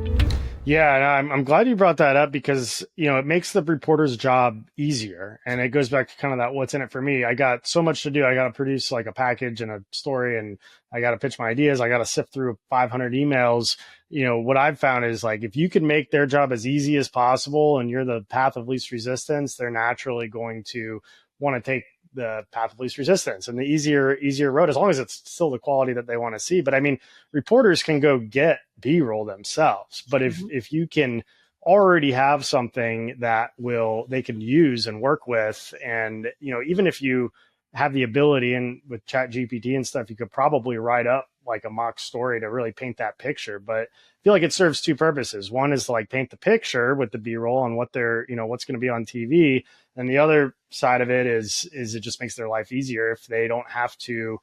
A: Yeah, I'm glad you brought that up because, it makes the reporter's job easier. And it goes back to kind of that what's in it for me. I got so much to do. I got to produce like a package and a story, and I got to pitch my ideas. I got to sift through 500 emails. What I've found is like if you can make their job as easy as possible and you're the path of least resistance, they're naturally going to want to take the path of least resistance and the easier road, as long as it's still the quality that they want to see. But I mean, reporters can go get B-roll themselves, but if you can already have something that they can use and work with, and even if you have the ability, and with Chat GPT and stuff, you could probably write up like a mock story to really paint that picture. But I feel like it serves 2 purposes. One is to like paint the picture with the B-roll and what they're, what's going to be on TV. And the other side of it is it just makes their life easier if they don't have to,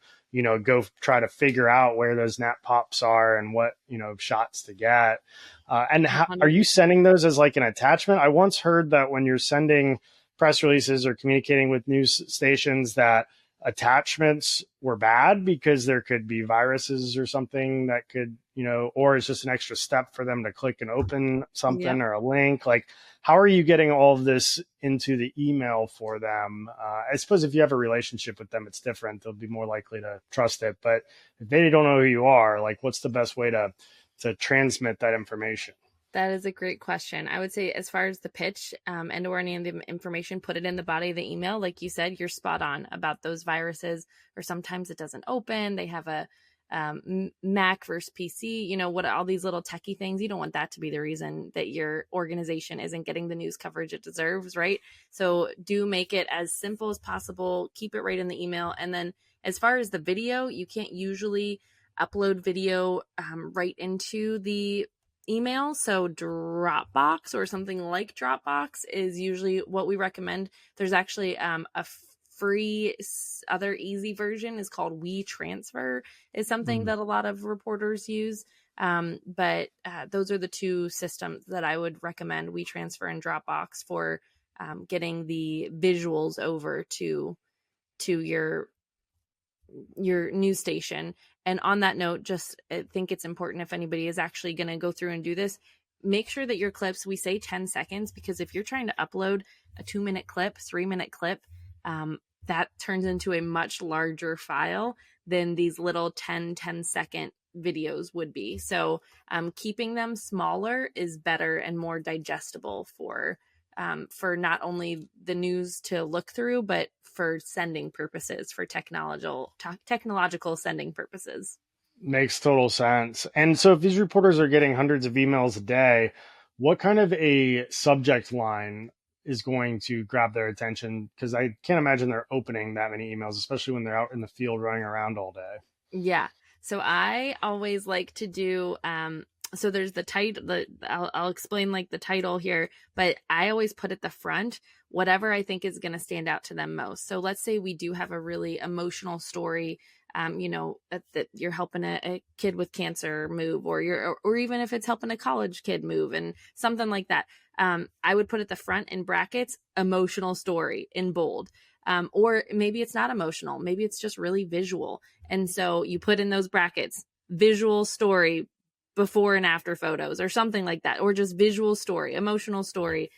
A: go try to figure out where those nap pops are and what, shots to get. And are you sending those as like an attachment? I once heard that when you're sending press releases or communicating with news stations that attachments were bad because there could be viruses or something that could, or it's just an extra step for them to click and open something or a link. Like, how are you getting all of this into the email for them? I suppose if you have a relationship with them, it's different. They'll be more likely to trust it. But if they don't know who you are, like, what's the best way to transmit that information?
B: That is a great question. I would say as far as the pitch and or any of the information, put it in the body of the email. Like you said, you're spot on about those viruses, or sometimes it doesn't open. They have a Mac versus PC, what all these little techie things. You don't want that to be the reason that your organization isn't getting the news coverage it deserves, right? So do make it as simple as possible. Keep it right in the email. And then as far as the video, you can't usually upload video right into the email. So Dropbox or something like Dropbox is usually what we recommend. There's actually a free other easy version is called WeTransfer, is something that a lot of reporters use. But those are the 2 systems that I would recommend, WeTransfer and Dropbox, for getting the visuals over to your news station. And on that note, I think it's important, if anybody is actually going to go through and do this, make sure that your clips, we say 10 seconds, because if you're trying to upload a 2-minute clip, 3-minute clip, that turns into a much larger file than these little 10-second videos would be. So keeping them smaller is better and more digestible for not only the news to look through, but for sending purposes, for technological sending purposes.
A: Makes total sense. And so if these reporters are getting hundreds of emails a day, what kind of a subject line is going to grab their attention, because I can't imagine they're opening that many emails, especially when they're out in the field running around all day.
B: Yeah. So I always like to do, so there's the title, I'll explain like the title here, but I always put at the front whatever I think is going to stand out to them most. So let's say we do have a really emotional story, that you're helping a kid with cancer move, or even if it's helping a college kid move and something like that. I would put at the front in brackets, emotional story in bold. Or maybe it's not emotional. Maybe it's just really visual. And so you put in those brackets, visual story, before and after photos or something like that, or just visual story, emotional story,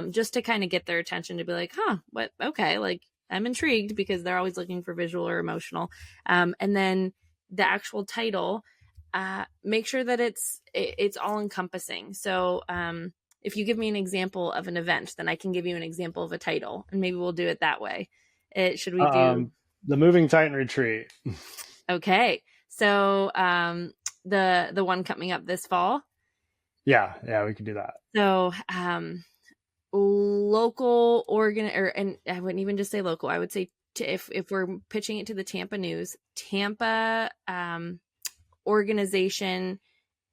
B: just to kind of get their attention to be like, what? Okay. Like, I'm intrigued, because they're always looking for visual or emotional. And then the actual title, make sure that it's all encompassing. So, if you give me an example of an event, then I can give you an example of a title, and maybe we'll do it that way. Should we do
A: the Moving Titan Retreat?
B: Okay. So, the one coming up this fall.
A: Yeah, we could do that.
B: So, local and I wouldn't even just say local. I would say if we're pitching it to the Tampa News, Tampa organization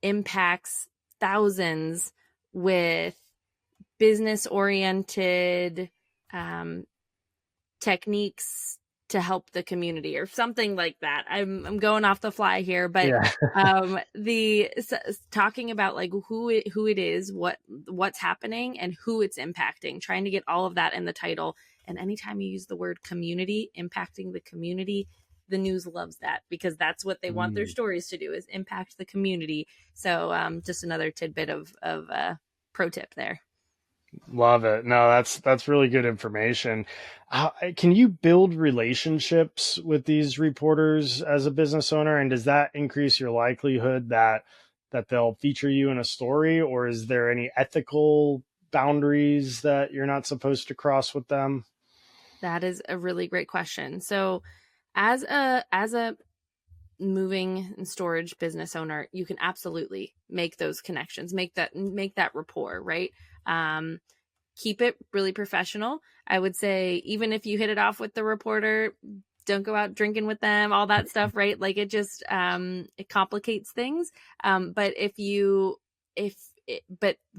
B: impacts thousands with business-oriented techniques to help the community, or something like that. I'm going off the fly here, but talking about like who it is, what's happening, and who it's impacting, trying to get all of that in the title. And anytime you use the word community, impacting the community, the news loves that, because that's what they want their stories to do, is impact the community. So just another tidbit of pro tip there.
A: Love it. No, that's really good information. Can you build relationships with these reporters as a business owner? And does that increase your likelihood that they'll feature you in a story, or is there any ethical boundaries that you're not supposed to cross with them?
B: That is a really great question. So as a moving and storage business owner, you can absolutely make those connections, make that rapport, right? Keep it really professional. I would say, even if you hit it off with the reporter, don't go out drinking with them, all that stuff, right? Like, it just, it complicates things. But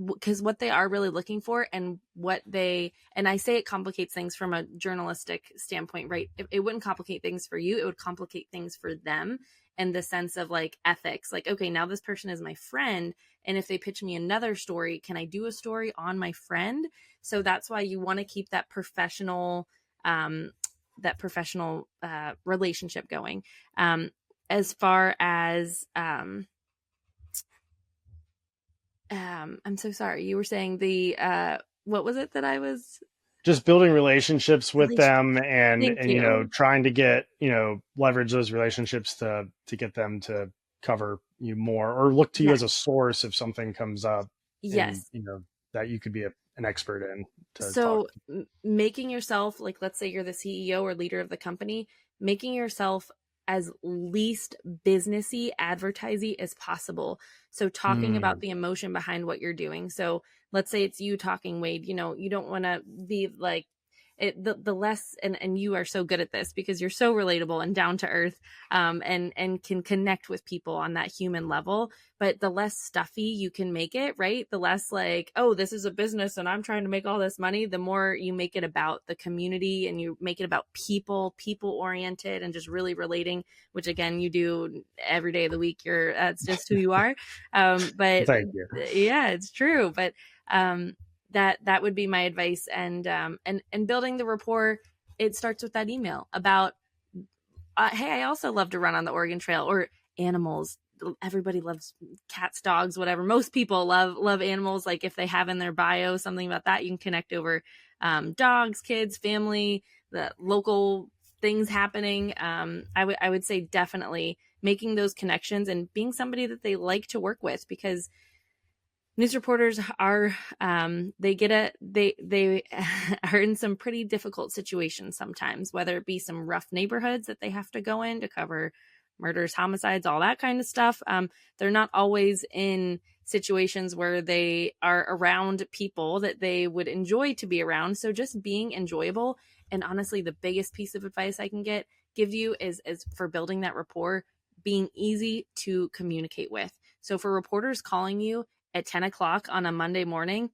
B: because what they are really looking for, and I say it complicates things from a journalistic standpoint, right? It wouldn't complicate things for you. It would complicate things for them, in the sense of like ethics. Like, okay, now this person is my friend, and if they pitch me another story, can I do a story on my friend? So that's why you want to keep that professional relationship going. As far as I'm so sorry, you were saying what was it that I was
A: just building relationships with them, and trying to get, leverage those relationships to get them to cover you more, or look to you as a source if something comes up.
B: Yes.
A: And, that you could be an expert in.
B: So making yourself, like, let's say you're the CEO or leader of the company, making yourself as least businessy, advertising as possible. So talking about the emotion behind what you're doing. So let's say it's you talking, Wade, you don't want to be like the less, and you are so good at this because you're so relatable and down to earth, and can connect with people on that human level. But the less stuffy you can make it, right? The less like, oh, this is a business and I'm trying to make all this money. The more you make it about the community, and you make it about people oriented, and just really relating, which again, you do every day of the week. That's just who you are. But
A: thank you.
B: Yeah, it's true. But, that would be my advice. And building the rapport, it starts with that email about, hey, I also love to run on the Oregon Trail, or animals. Everybody loves cats, dogs, whatever. Most people love animals. Like, if they have in their bio something about that, you can connect over dogs, kids, family, the local things happening. I would say definitely making those connections and being somebody that they like to work with, because news reporters are, they are in some pretty difficult situations sometimes, whether it be some rough neighborhoods that they have to go in to cover murders, homicides, all that kind of stuff. They're not always in situations where they are around people that they would enjoy to be around. So just being enjoyable. And honestly, the biggest piece of advice I can give you is for building that rapport, being easy to communicate with. So for reporters calling you at 10 o'clock on a Monday morning,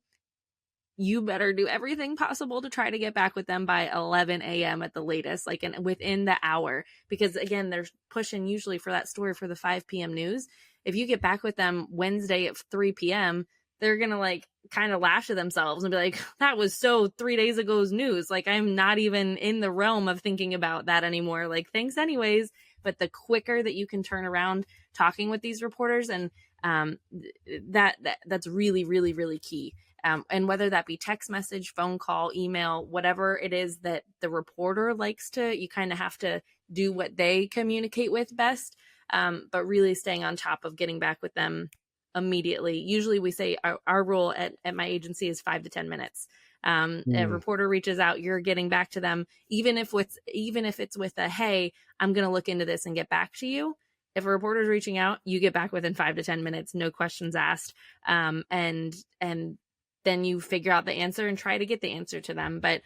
B: you better do everything possible to try to get back with them by 11 a.m. at the latest, like within the hour. Because again, they're pushing usually for that story for the 5 p.m. news. If you get back with them Wednesday at 3 p.m., they're going to like kind of laugh to themselves and be like, that was so 3 days ago's news. Like, I'm not even in the realm of thinking about that anymore. Like, thanks anyways. But the quicker that you can turn around talking with these reporters, and that's really, really, really key. And whether that be text message, phone call, email, whatever it is that the reporter likes to, you kind of have to do what they communicate with best. But really staying on top of getting back with them immediately. Usually we say our rule at my agency is 5 to 10 minutes. A reporter reaches out, you're getting back to them, even if it's with a, hey, I'm going to look into this and get back to you. If a reporter's reaching out, you get back within 5 to 10 minutes, no questions asked. And then you figure out the answer and try to get the answer to them. But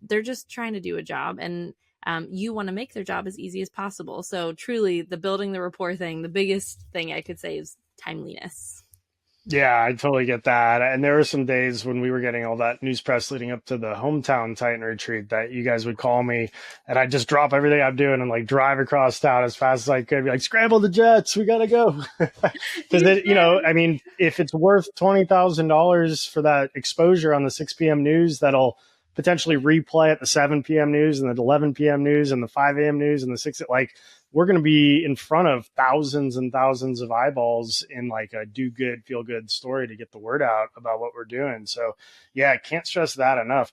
B: they're just trying to do a job, and you want to make their job as easy as possible. So truly, the building the rapport thing, the biggest thing I could say is timeliness.
A: Yeah, I totally get that. And there were some days when we were getting all that news press leading up to the hometown Titan retreat that you guys would call me and I'd just drop everything I'm doing and like drive across town as fast as I could, be like, scramble the jets, we got to go. Because, I mean, if it's worth $20,000 for that exposure on the 6 p.m. news, that'll potentially replay at the 7 p.m. news and the 11 p.m. news and the 5 a.m. news and the 6, like, we're going to be in front of thousands and thousands of eyeballs in like a do good, feel good story to get the word out about what we're doing. So yeah, I can't stress that enough.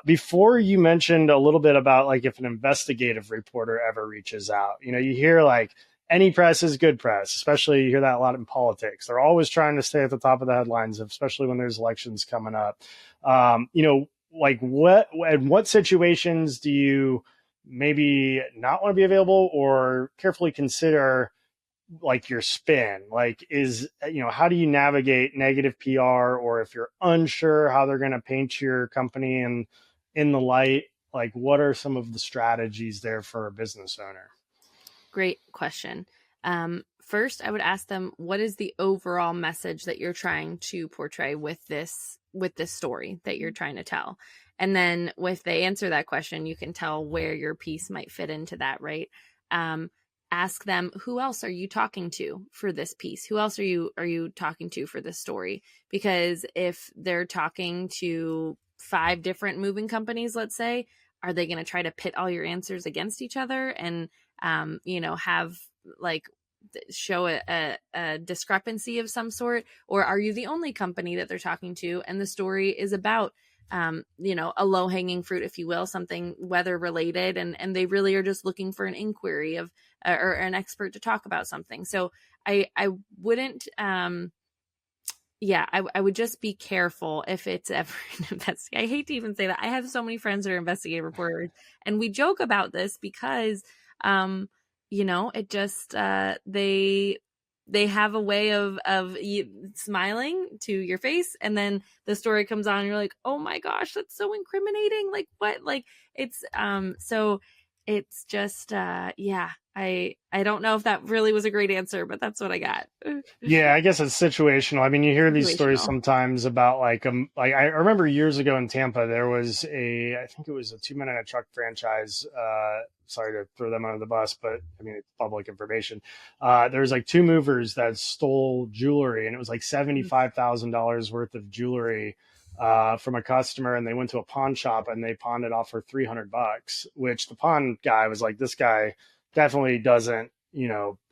A: Before you mentioned a little bit about like if an investigative reporter ever reaches out, you hear like any press is good press, especially you hear that a lot in politics. They're always trying to stay at the top of the headlines, especially when there's elections coming up. Like what situations do you maybe not want to be available or carefully consider like your spin? Like how do you navigate negative PR, or if you're unsure how they're going to paint your company in the light, like what are some of the strategies there for a business owner?
B: Great question. First, I would ask them, what is the overall message that you're trying to portray with this story that you're trying to tell? And then if they answer that question, you can tell where your piece might fit into that, right? Ask them, who else are you talking to for this piece? Who else are you talking to for this story? Because if they're talking to 5 different moving companies, let's say, are they going to try to pit all your answers against each other and, have like show a discrepancy of some sort? Or are you the only company that they're talking to and the story is about a low-hanging fruit, if you will, something weather related, and they really are just looking for an inquiry of or an expert to talk about something. So I wouldn't I would just be careful if it's ever an investigation. I hate to even say that. I have so many friends that are investigative reporters, and we joke about this because it just they have a way of smiling to your face, and then the story comes on and you're like, oh my gosh, that's so incriminating. Like what? Like it's so it's just I don't know if that really was a great answer, but that's what I got.
A: Yeah, I guess it's situational. I mean, you hear these stories sometimes about like I remember years ago in Tampa, there was I think it was a 2 Men and a Truck franchise. Sorry to throw them under the bus, but I mean, it's public information. There was like 2 movers that stole jewelry, and it was like $75,000 worth of jewelry from a customer, and they went to a pawn shop and they pawned it off for $300, which the pawn guy was like, this guy definitely doesn't,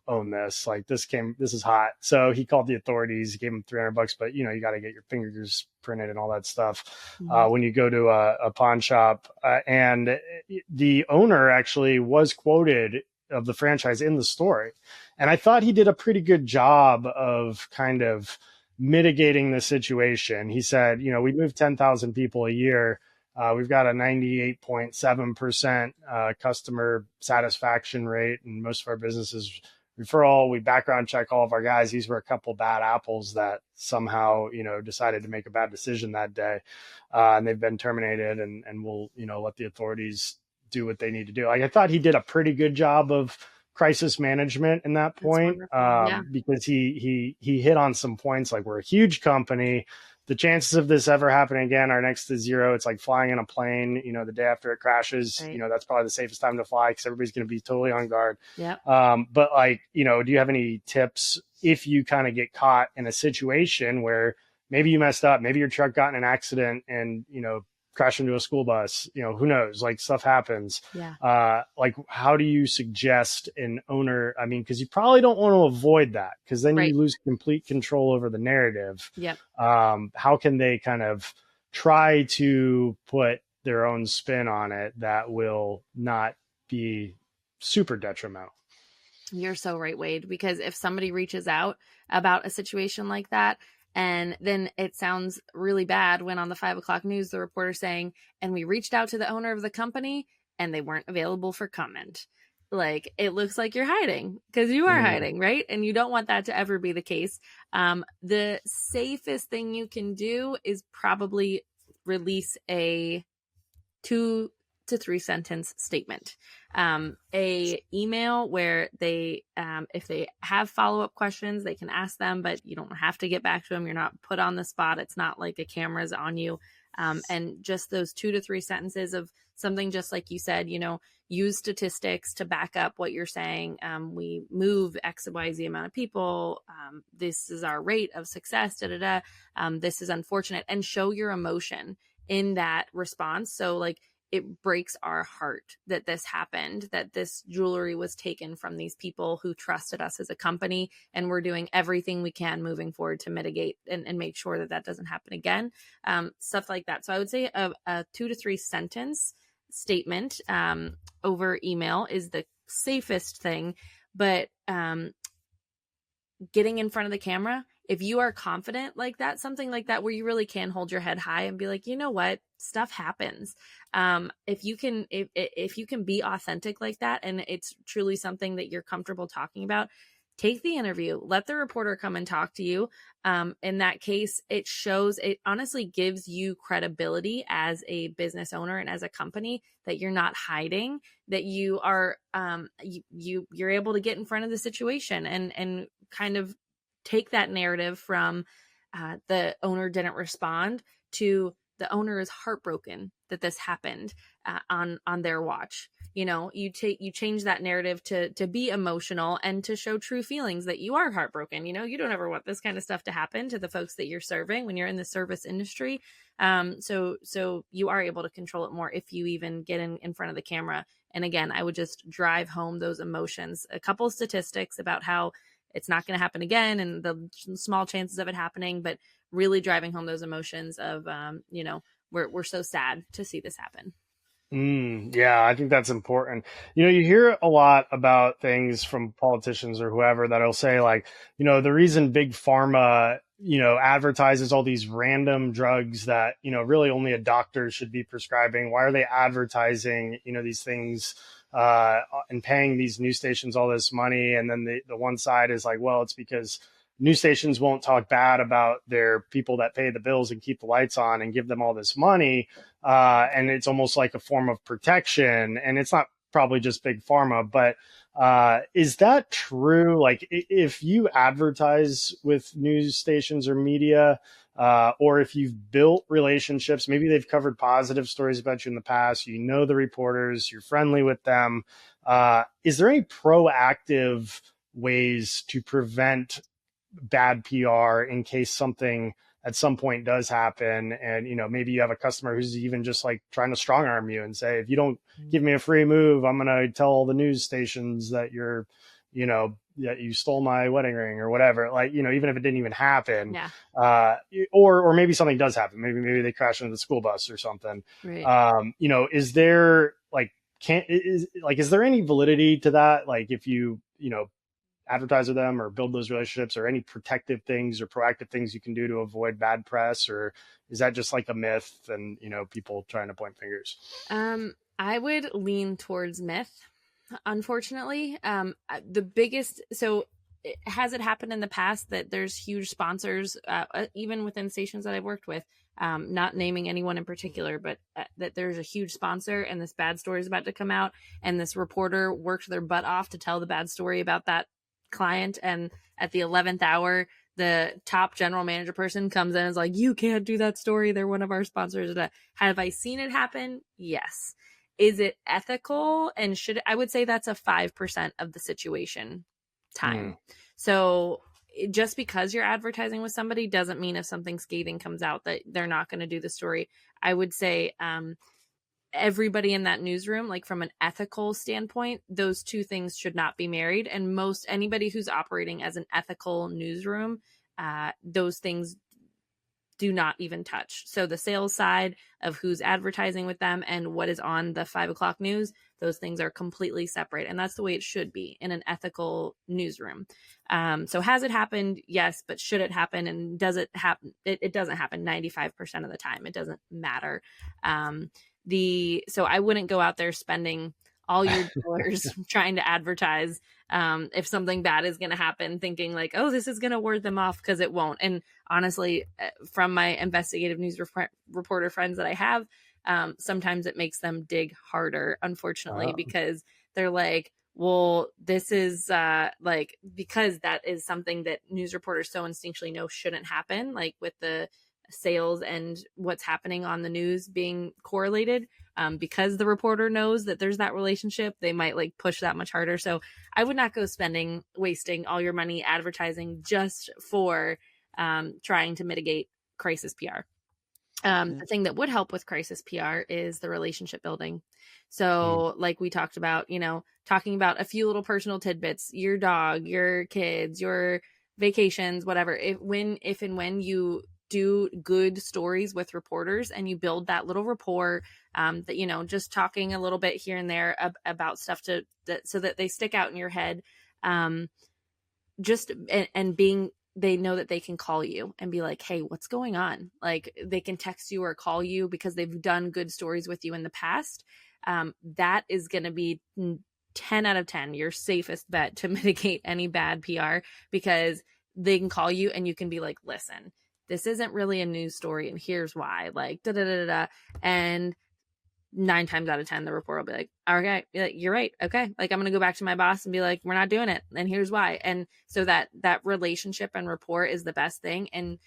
A: own this. Like this is hot. So he called the authorities, gave him $300, but you got to get your fingers printed and all that stuff when you go to a pawn shop. And the owner actually was quoted of the franchise in the story. And I thought he did a pretty good job of kind of mitigating the situation. He said, we move 10,000 people a year. We've got a 98.7% customer satisfaction rate, and most of our businesses referral. We background check all of our guys. These were a couple bad apples that somehow, decided to make a bad decision that day. And they've been terminated, and we'll, let the authorities do what they need to do. Like, I thought he did a pretty good job of crisis management in that point, because he hit on some points. Like, we're a huge company. The chances of this ever happening again are next to zero. It's like flying in a plane, the day after it crashes,
B: Right.
A: That's probably the safest time to fly because everybody's going to be totally on guard.
B: Yeah.
A: But like, do you have any tips if you kind of get caught in a situation where maybe you messed up, maybe your truck got in an accident and, crash into a school bus, who knows, like, stuff happens.
B: Yeah.
A: Like, how do you suggest an owner? I mean, because you probably don't want to avoid that, because then
B: Right.
A: you lose complete control over the narrative.
B: Yep.
A: How can they kind of try to put their own spin on it that will not be super detrimental?
B: You're so right, Wade, because if somebody reaches out about a situation like that, and then it sounds really bad when on the 5 o'clock news, the reporter's saying, and we reached out to the owner of the company and they weren't available for comment. Like, it looks like you're hiding, because you are hiding, right? And you don't want that to ever be the case. The safest thing you can do is probably release a 2 to 3 sentence statement, a email where they, if they have follow-up questions, they can ask them, but you don't have to get back to them. You're not put on the spot. It's not like a camera's on you. And just those 2 to 3 sentences of something, just like you said, use statistics to back up what you're saying. We move XYZ amount of people. This is our rate of success, this is unfortunate, and show your emotion in that response. So, like, it breaks our heart that this happened, that this jewelry was taken from these people who trusted us as a company, and we're doing everything we can moving forward to mitigate and make sure that that doesn't happen again. Stuff like that. So I would say a 2 to 3 sentence statement over email is the safest thing. But getting in front of the camera, if you are confident like that, something like that, where you really can hold your head high and be like, you know what, stuff happens. If you can be authentic like that, and it's truly something that you're comfortable talking about, take the interview, let the reporter come and talk to you. In that case, it honestly gives you credibility as a business owner and as a company, that you're not hiding, that you are, you're able to get in front of the situation and kind of take that narrative from the owner didn't respond to the owner is heartbroken that this happened on their watch. You change that narrative to be emotional and to show true feelings, that you are heartbroken. You don't ever want this kind of stuff to happen to the folks that you're serving when you're in the service industry. So you are able to control it more if you even get in front of the camera. And again, I would just drive home those emotions. A couple of statistics about how it's not going to happen again and the small chances of it happening, but really driving home those emotions of, we're so sad to see this happen.
A: Yeah, I think that's important. You hear a lot about things from politicians or whoever that'll say, like, the reason big pharma, advertises all these random drugs that, really only a doctor should be prescribing. Why are they advertising, these things and paying these news stations all this money? And then the one side is like, well, it's because news stations won't talk bad about their people that pay the bills and keep the lights on and give them all this money. And it's almost like a form of protection. And it's not probably just big pharma, but is that true? Like, if you advertise with news stations or media, or if you've built relationships, maybe they've covered positive stories about you in the past, the reporters, you're friendly with them. Is there any proactive ways to prevent bad PR in case something at some point does happen? And, maybe you have a customer who's even just like trying to strong arm you and say, if you don't give me a free move, I'm going to tell all the news stations that you're, that you stole my wedding ring or whatever. Like, even if it didn't even happen, or maybe something does happen. Maybe they crash into the school bus or something.
B: Right.
A: Is there like, is there any validity to that? Like, if you, advertise with them or build those relationships, or any protective things or proactive things you can do to avoid bad press? Or is that just like a myth and, people trying to point fingers?
B: I would lean towards myth, unfortunately. The biggest, so has it happened in the past that there's huge sponsors, even within stations that I've worked with, not naming anyone in particular, but that there's a huge sponsor and this bad story is about to come out, and this reporter worked their butt off to tell the bad story about that client, and at the 11th hour, the top general manager person comes in and is like, you can't do that story, they're one of our sponsors. Have I seen it happen? Yes. Is it ethical? And I would say that's a 5% of the situation time. So just because you're advertising with somebody doesn't mean if something scathing comes out that they're not going to do the story. I would say everybody in that newsroom, like from an ethical standpoint, those two things should not be married. And anybody who's operating as an ethical newsroom, those things do not even touch. So the sales side of who's advertising with them and what is on the 5 o'clock news, those things are completely separate. And that's the way it should be in an ethical newsroom. So has it happened? Yes. But should it happen? And does it happen? It doesn't happen 95% of the time. It doesn't matter. So I wouldn't go out there spending all your dollars trying to advertise if something bad is going to happen, thinking like, oh, this is going to ward them off, because it won't. And honestly, from my investigative news reporter friends that I have, sometimes it makes them dig harder, unfortunately, because they're like, well, this is because that is something that news reporters so instinctually know shouldn't happen, like with the sales and what's happening on the news being correlated, because the reporter knows that there's that relationship, they might like push that much harder. So I would not go wasting all your money advertising just for trying to mitigate crisis PR. The thing that would help with crisis PR is the relationship building. So like we talked about, talking about a few little personal tidbits, your dog, your kids, your vacations, whatever. If and when you do good stories with reporters and you build that little rapport, that, just talking a little bit here and there about stuff so that they stick out in your head, they know that they can call you and be like, hey, what's going on? Like they can text you or call you because they've done good stories with you in the past. That is going to be 10 out of 10, your safest bet to mitigate any bad PR, because they can call you and you can be like, listen, this isn't really a news story and here's why, like and 9 times out of 10 the reporter will be like, okay, you're right, okay, like I'm gonna go back to my boss and be like, we're not doing it and here's why. And so that relationship and rapport is the best thing. And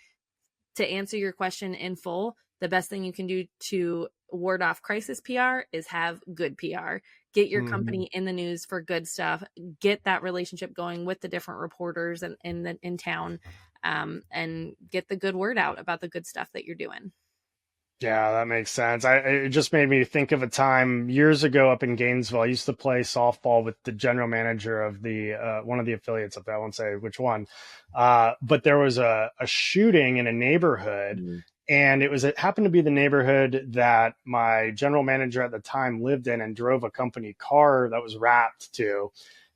B: to answer your question in full, the best thing you can do to ward off crisis PR is have good PR. Get your company in the news for good stuff, get that relationship going with the different reporters in town, and get the good word out about the good stuff that you're doing.
A: Yeah, that makes sense. It just made me think of a time years ago up in Gainesville. I used to play softball with the general manager of the one of the affiliates up there. I won't say which one, but there was a shooting in a neighborhood, and it happened to be the neighborhood that my general manager at the time lived in and drove a company car that was wrapped to.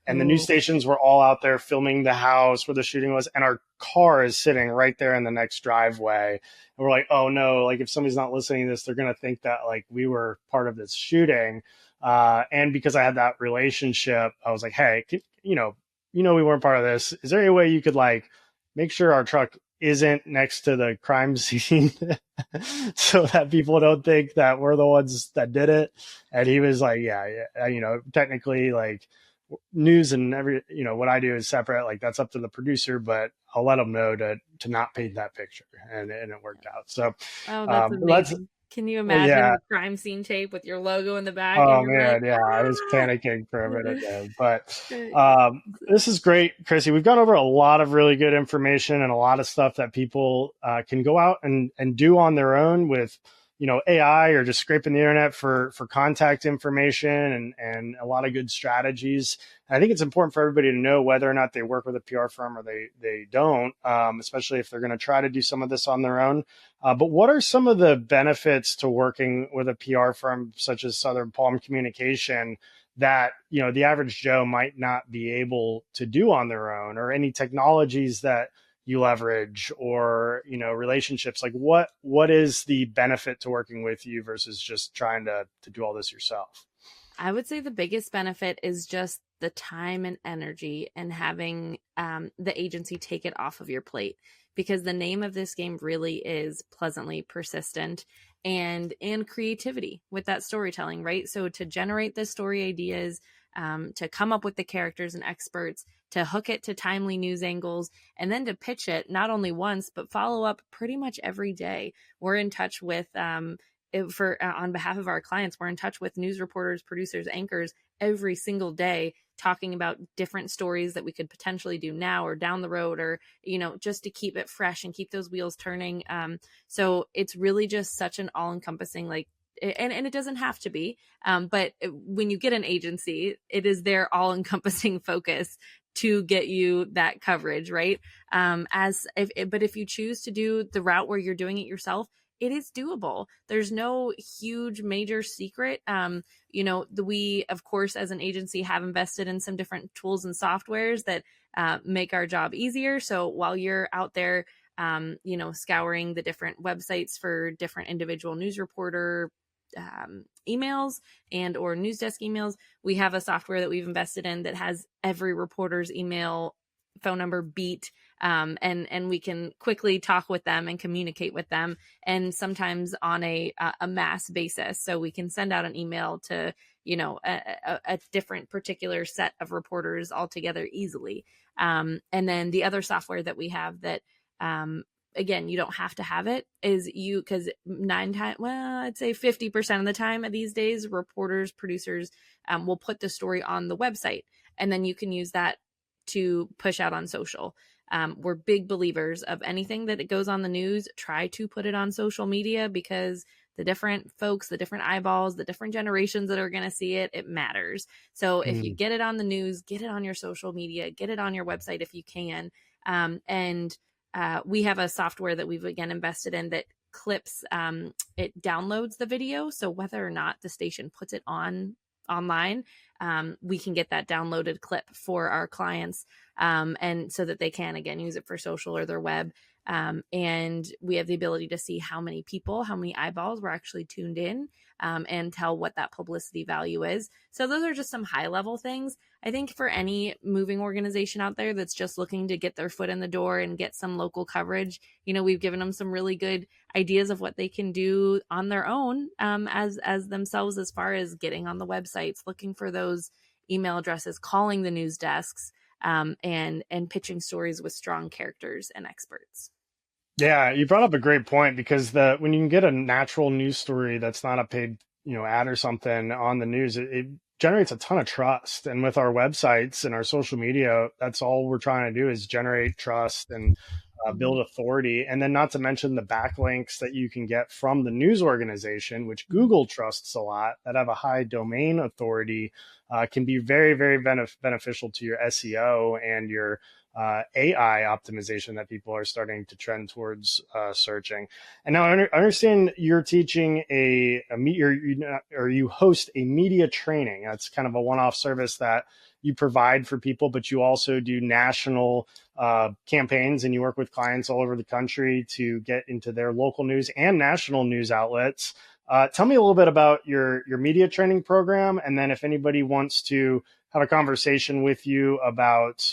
A: And the news stations were all out there filming the house where the shooting was. And our car is sitting right there in the next driveway. And we're like, oh no, like if somebody's not listening to this, they're going to think that like we were part of this shooting. And because I had that relationship, I was like, hey, we weren't part of this. Is there any way you could like make sure our truck isn't next to the crime scene so that people don't think that we're the ones that did it? And he was like, yeah, technically like, news and what I do is separate, like that's up to the producer, but I'll let them know to not paint that picture, and it worked out. So
B: that's amazing. Can you imagine the crime scene tape with your logo in the back?
A: Oh man, yeah, I was panicking for a minute there, but this is great, Chrissy. We've gone over a lot of really good information and a lot of stuff that people can go out and do on their own with AI or just scraping the internet for contact information and a lot of good strategies. And I think it's important for everybody to know whether or not they work with a PR firm or they don't, especially if they're going to try to do some of this on their own. But what are some of the benefits to working with a PR firm such as Southern Palm Communication that, the average Joe might not be able to do on their own, or any technologies that you leverage, or, relationships? Like what is the benefit to working with you versus just trying to do all this yourself?
B: I would say the biggest benefit is just the time and energy, and having the agency take it off of your plate, because the name of this game really is pleasantly persistent and creativity with that storytelling, right? So to generate the story ideas, to come up with the characters and experts, to hook it to timely news angles, and then to pitch it not only once, but follow up pretty much every day. We're in touch with on behalf of our clients, we're in touch with news reporters, producers, anchors every single day, talking about different stories that we could potentially do now or down the road, or, just to keep it fresh and keep those wheels turning. So it's really just such an all-encompassing, like, and it doesn't have to be, but when you get an agency, it is their all-encompassing focus to get you that coverage, right? But if you choose to do the route where you're doing it yourself, it is doable. There's no huge major secret. We, of course, as an agency, have invested in some different tools and softwares that make our job easier. So while you're out there, scouring the different websites for different individual news reporter emails and or news desk emails, we have a software that we've invested in that has every reporter's email, phone number beat, and we can quickly talk with them and communicate with them, and sometimes on a mass basis. So we can send out an email to a different particular set of reporters altogether easily. And then the other software that we have that again, you don't have to have it, is because I'd say 50% of the time these days, reporters, producers will put the story on the website, and then you can use that to push out on social. We're big believers of anything that goes on the news, try to put it on social media, because the different folks, the different eyeballs, the different generations that are going to see it, it matters. So if you get it on the news, get it on your social media, get it on your website if you can. We have a software that we've again invested in that clips, it downloads the video. So whether or not the station puts it online, we can get that downloaded clip for our clients, and so that they can again use it for social or their web. And we have the ability to see how many people, how many eyeballs were actually tuned in, and tell what that publicity value is. So those are just some high level things. I think for any moving organization out there that's just looking to get their foot in the door and get some local coverage, we've given them some really good ideas of what they can do on their own, as themselves, as far as getting on the websites, looking for those email addresses, calling the news desks, and pitching stories with strong characters and experts.
A: Yeah, you brought up a great point, because when you can get a natural news story that's not a paid, ad or something on the news, it generates a ton of trust. And with our websites and our social media, that's all we're trying to do, is generate trust and build authority. And then not to mention the backlinks that you can get from the news organization, which Google trusts a lot, that have a high domain authority, can be very, very beneficial to your SEO and your AI optimization that people are starting to trend towards searching. And now I understand you're teaching you host a media training. That's kind of a one-off service that you provide for people, but you also do national campaigns, and you work with clients all over the country to get into their local news and national news outlets. Tell me a little bit about your media training program, and then if anybody wants to have a conversation with you about,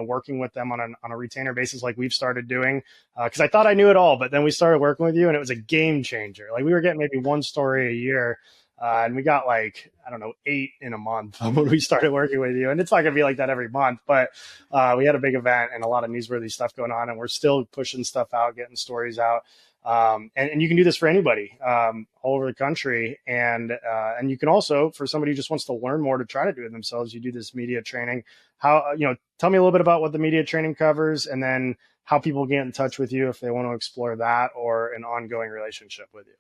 A: working with them on a retainer basis, like we've started doing, because I thought I knew it all, but then we started working with you, and it was a game changer. Like, we were getting maybe one story a year, and we got 8 in a month when we started working with you. And it's not going to be like that every month, but we had a big event and a lot of newsworthy stuff going on, and we're still pushing stuff out, getting stories out. And you can do this for anybody all over the country. And you can also, for somebody who just wants to learn more to try to do it themselves, you do this media training. How, tell me a little bit about what the media training covers, and then how people get in touch with you if they want to explore that or an ongoing relationship with you.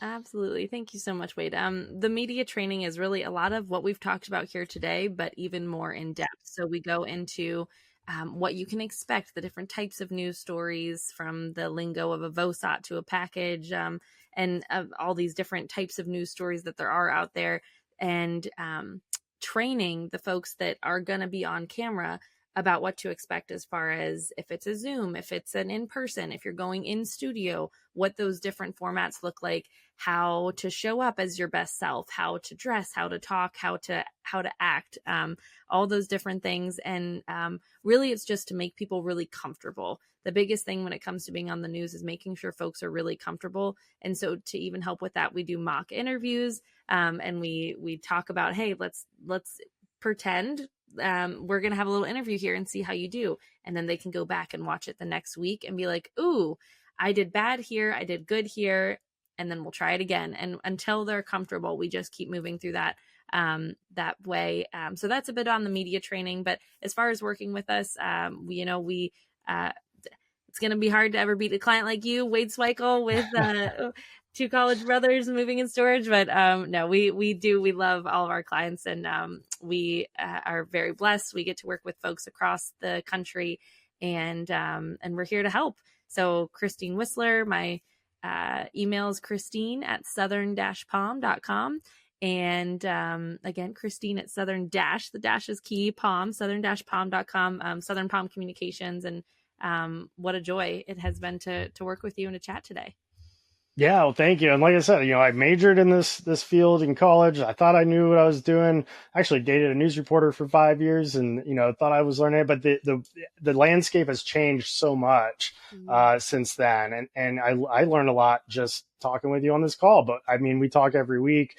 B: Absolutely. Thank you so much, Wade. The media training is really a lot of what we've talked about here today, but even more in depth. So we go into what you can expect, the different types of news stories, from the lingo of a VOSOT to a package, and all these different types of news stories that there are out there. And training the folks that are going to be on camera about what to expect as far as if it's a Zoom, if it's an in-person, if you're going in studio, what those different formats look like, how to show up as your best self, how to dress, how to talk, how to act, all those different things. And really, it's just to make people really comfortable. The biggest thing when it comes to being on the news is making sure folks are really comfortable. And so to even help with that, we do mock interviews, and we talk about, hey, let's pretend we're going to have a little interview here and see how you do. And then they can go back and watch it the next week and be like, ooh, I did bad here, I did good here. And then we'll try it again. And until they're comfortable, we just keep moving through that way. So that's a bit on the media training. But as far as working with us, it's going to be hard to ever beat a client like you, Wade Sweikel, with Two College Brothers Moving and Storage. But no, we love all of our clients, and we are very blessed. We get to work with folks across the country, and we're here to help. So Christine Whisler, my email is christine@southern-palm.com. And again, Christine at southern- the dash is key, palm, southern-palm.com, Southern Palm Communications. And what a joy it has been to work with you and to chat today.
A: Yeah, well, thank you. And like I said, I majored in this field in college. I thought I knew what I was doing. I actually dated a news reporter for 5 years, and thought I was learning it. But the landscape has changed so much since then, and I learned a lot just talking with you on this call. But I mean, we talk every week.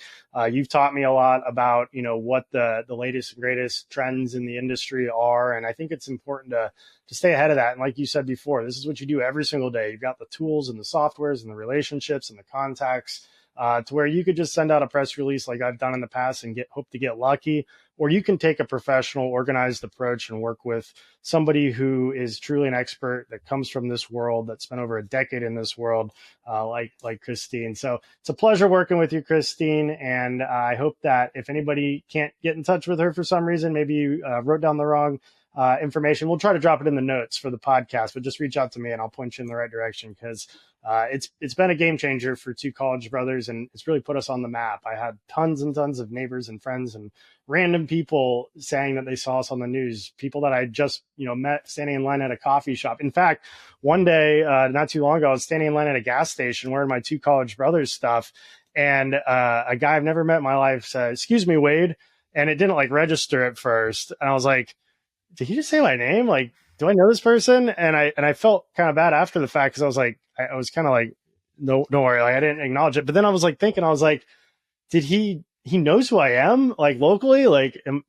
A: You've taught me a lot about what the latest and greatest trends in the industry are, and I think it's important to stay ahead of that. And like you said before, this is what you do every single day. You've got the tools and the softwares and the relationships and the contacts to where you could just send out a press release like I've done in the past and hope to get lucky, or you can take a professional, organized approach and work with somebody who is truly an expert that comes from this world, that spent over a decade in this world, like Christine. So it's a pleasure working with you, Christine. And I hope that if anybody can't get in touch with her for some reason, maybe you wrote down the wrong information, we'll try to drop it in the notes for the podcast, but just reach out to me and I'll point you in the right direction, because it's been a game changer for Two College Brothers, and it's really put us on the map. I had tons and tons of neighbors and friends and random people saying that they saw us on the news, people that I just met standing in line at a coffee shop. In fact, one day not too long ago, I was standing in line at a gas station wearing my Two College Brothers stuff, and a guy I've never met in my life said, "Excuse me, Wade," and it didn't register at first, and I was like, did he just say my name? Like, do I know this person? And I felt kind of bad after the fact, because I was like, I was kind of like, no, don't worry. I didn't acknowledge it. But then I was thinking, did he knows who I am, locally?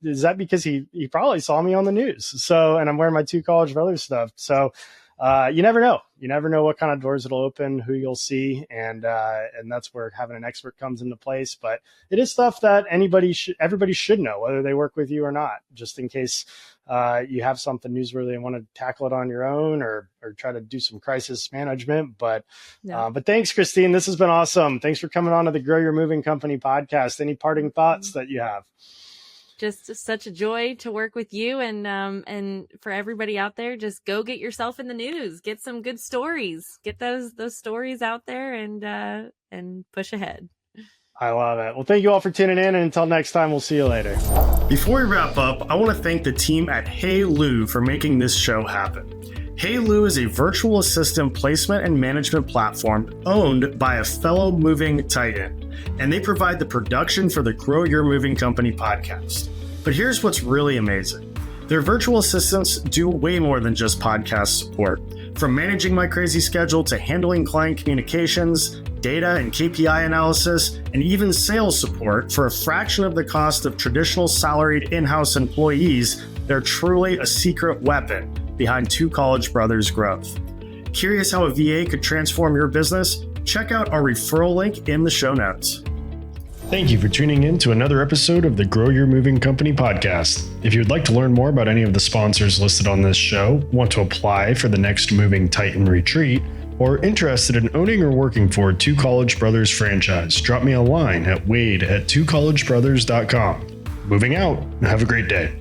A: Is that because he probably saw me on the news? So, and I'm wearing my Two College Brothers stuff. So, you never know. You never know what kind of doors it'll open, who you'll see. And that's where having an expert comes into place. But it is stuff that everybody should know, whether they work with you or not, just in case you have something newsworthy and want to tackle it on your own, or try to do some crisis management. But thanks, Christine. This has been awesome. Thanks for coming on to the Grow Your Moving Company podcast. Any parting thoughts that you have?
B: Just such a joy to work with you, and for everybody out there, just go get yourself in the news, get some good stories, get those stories out there, and push ahead.
A: I love it. Well, thank you all for tuning in, and until next time, we'll see you later. Before we wrap up, I want to thank the team at Hey Lou for making this show happen. Hey Lou is a virtual assistant placement and management platform owned by a fellow moving titan, and they provide the production for the Grow Your Moving Company podcast. But here's what's really amazing. Their virtual assistants do way more than just podcast support. From managing my crazy schedule to handling client communications, data and KPI analysis, and even sales support for a fraction of the cost of traditional salaried in-house employees, they're truly a secret weapon behind Two College Brothers growth. Curious how a VA could transform your business? Check out our referral link in the show notes. Thank you for tuning in to another episode of the Grow Your Moving Company podcast. If you would like to learn more about any of the sponsors listed on this show, want to apply for the next Moving Titan retreat, or interested in owning or working for Two College Brothers franchise, drop me a line at wade@twocollegebrothers.com. Moving out. Have a great day.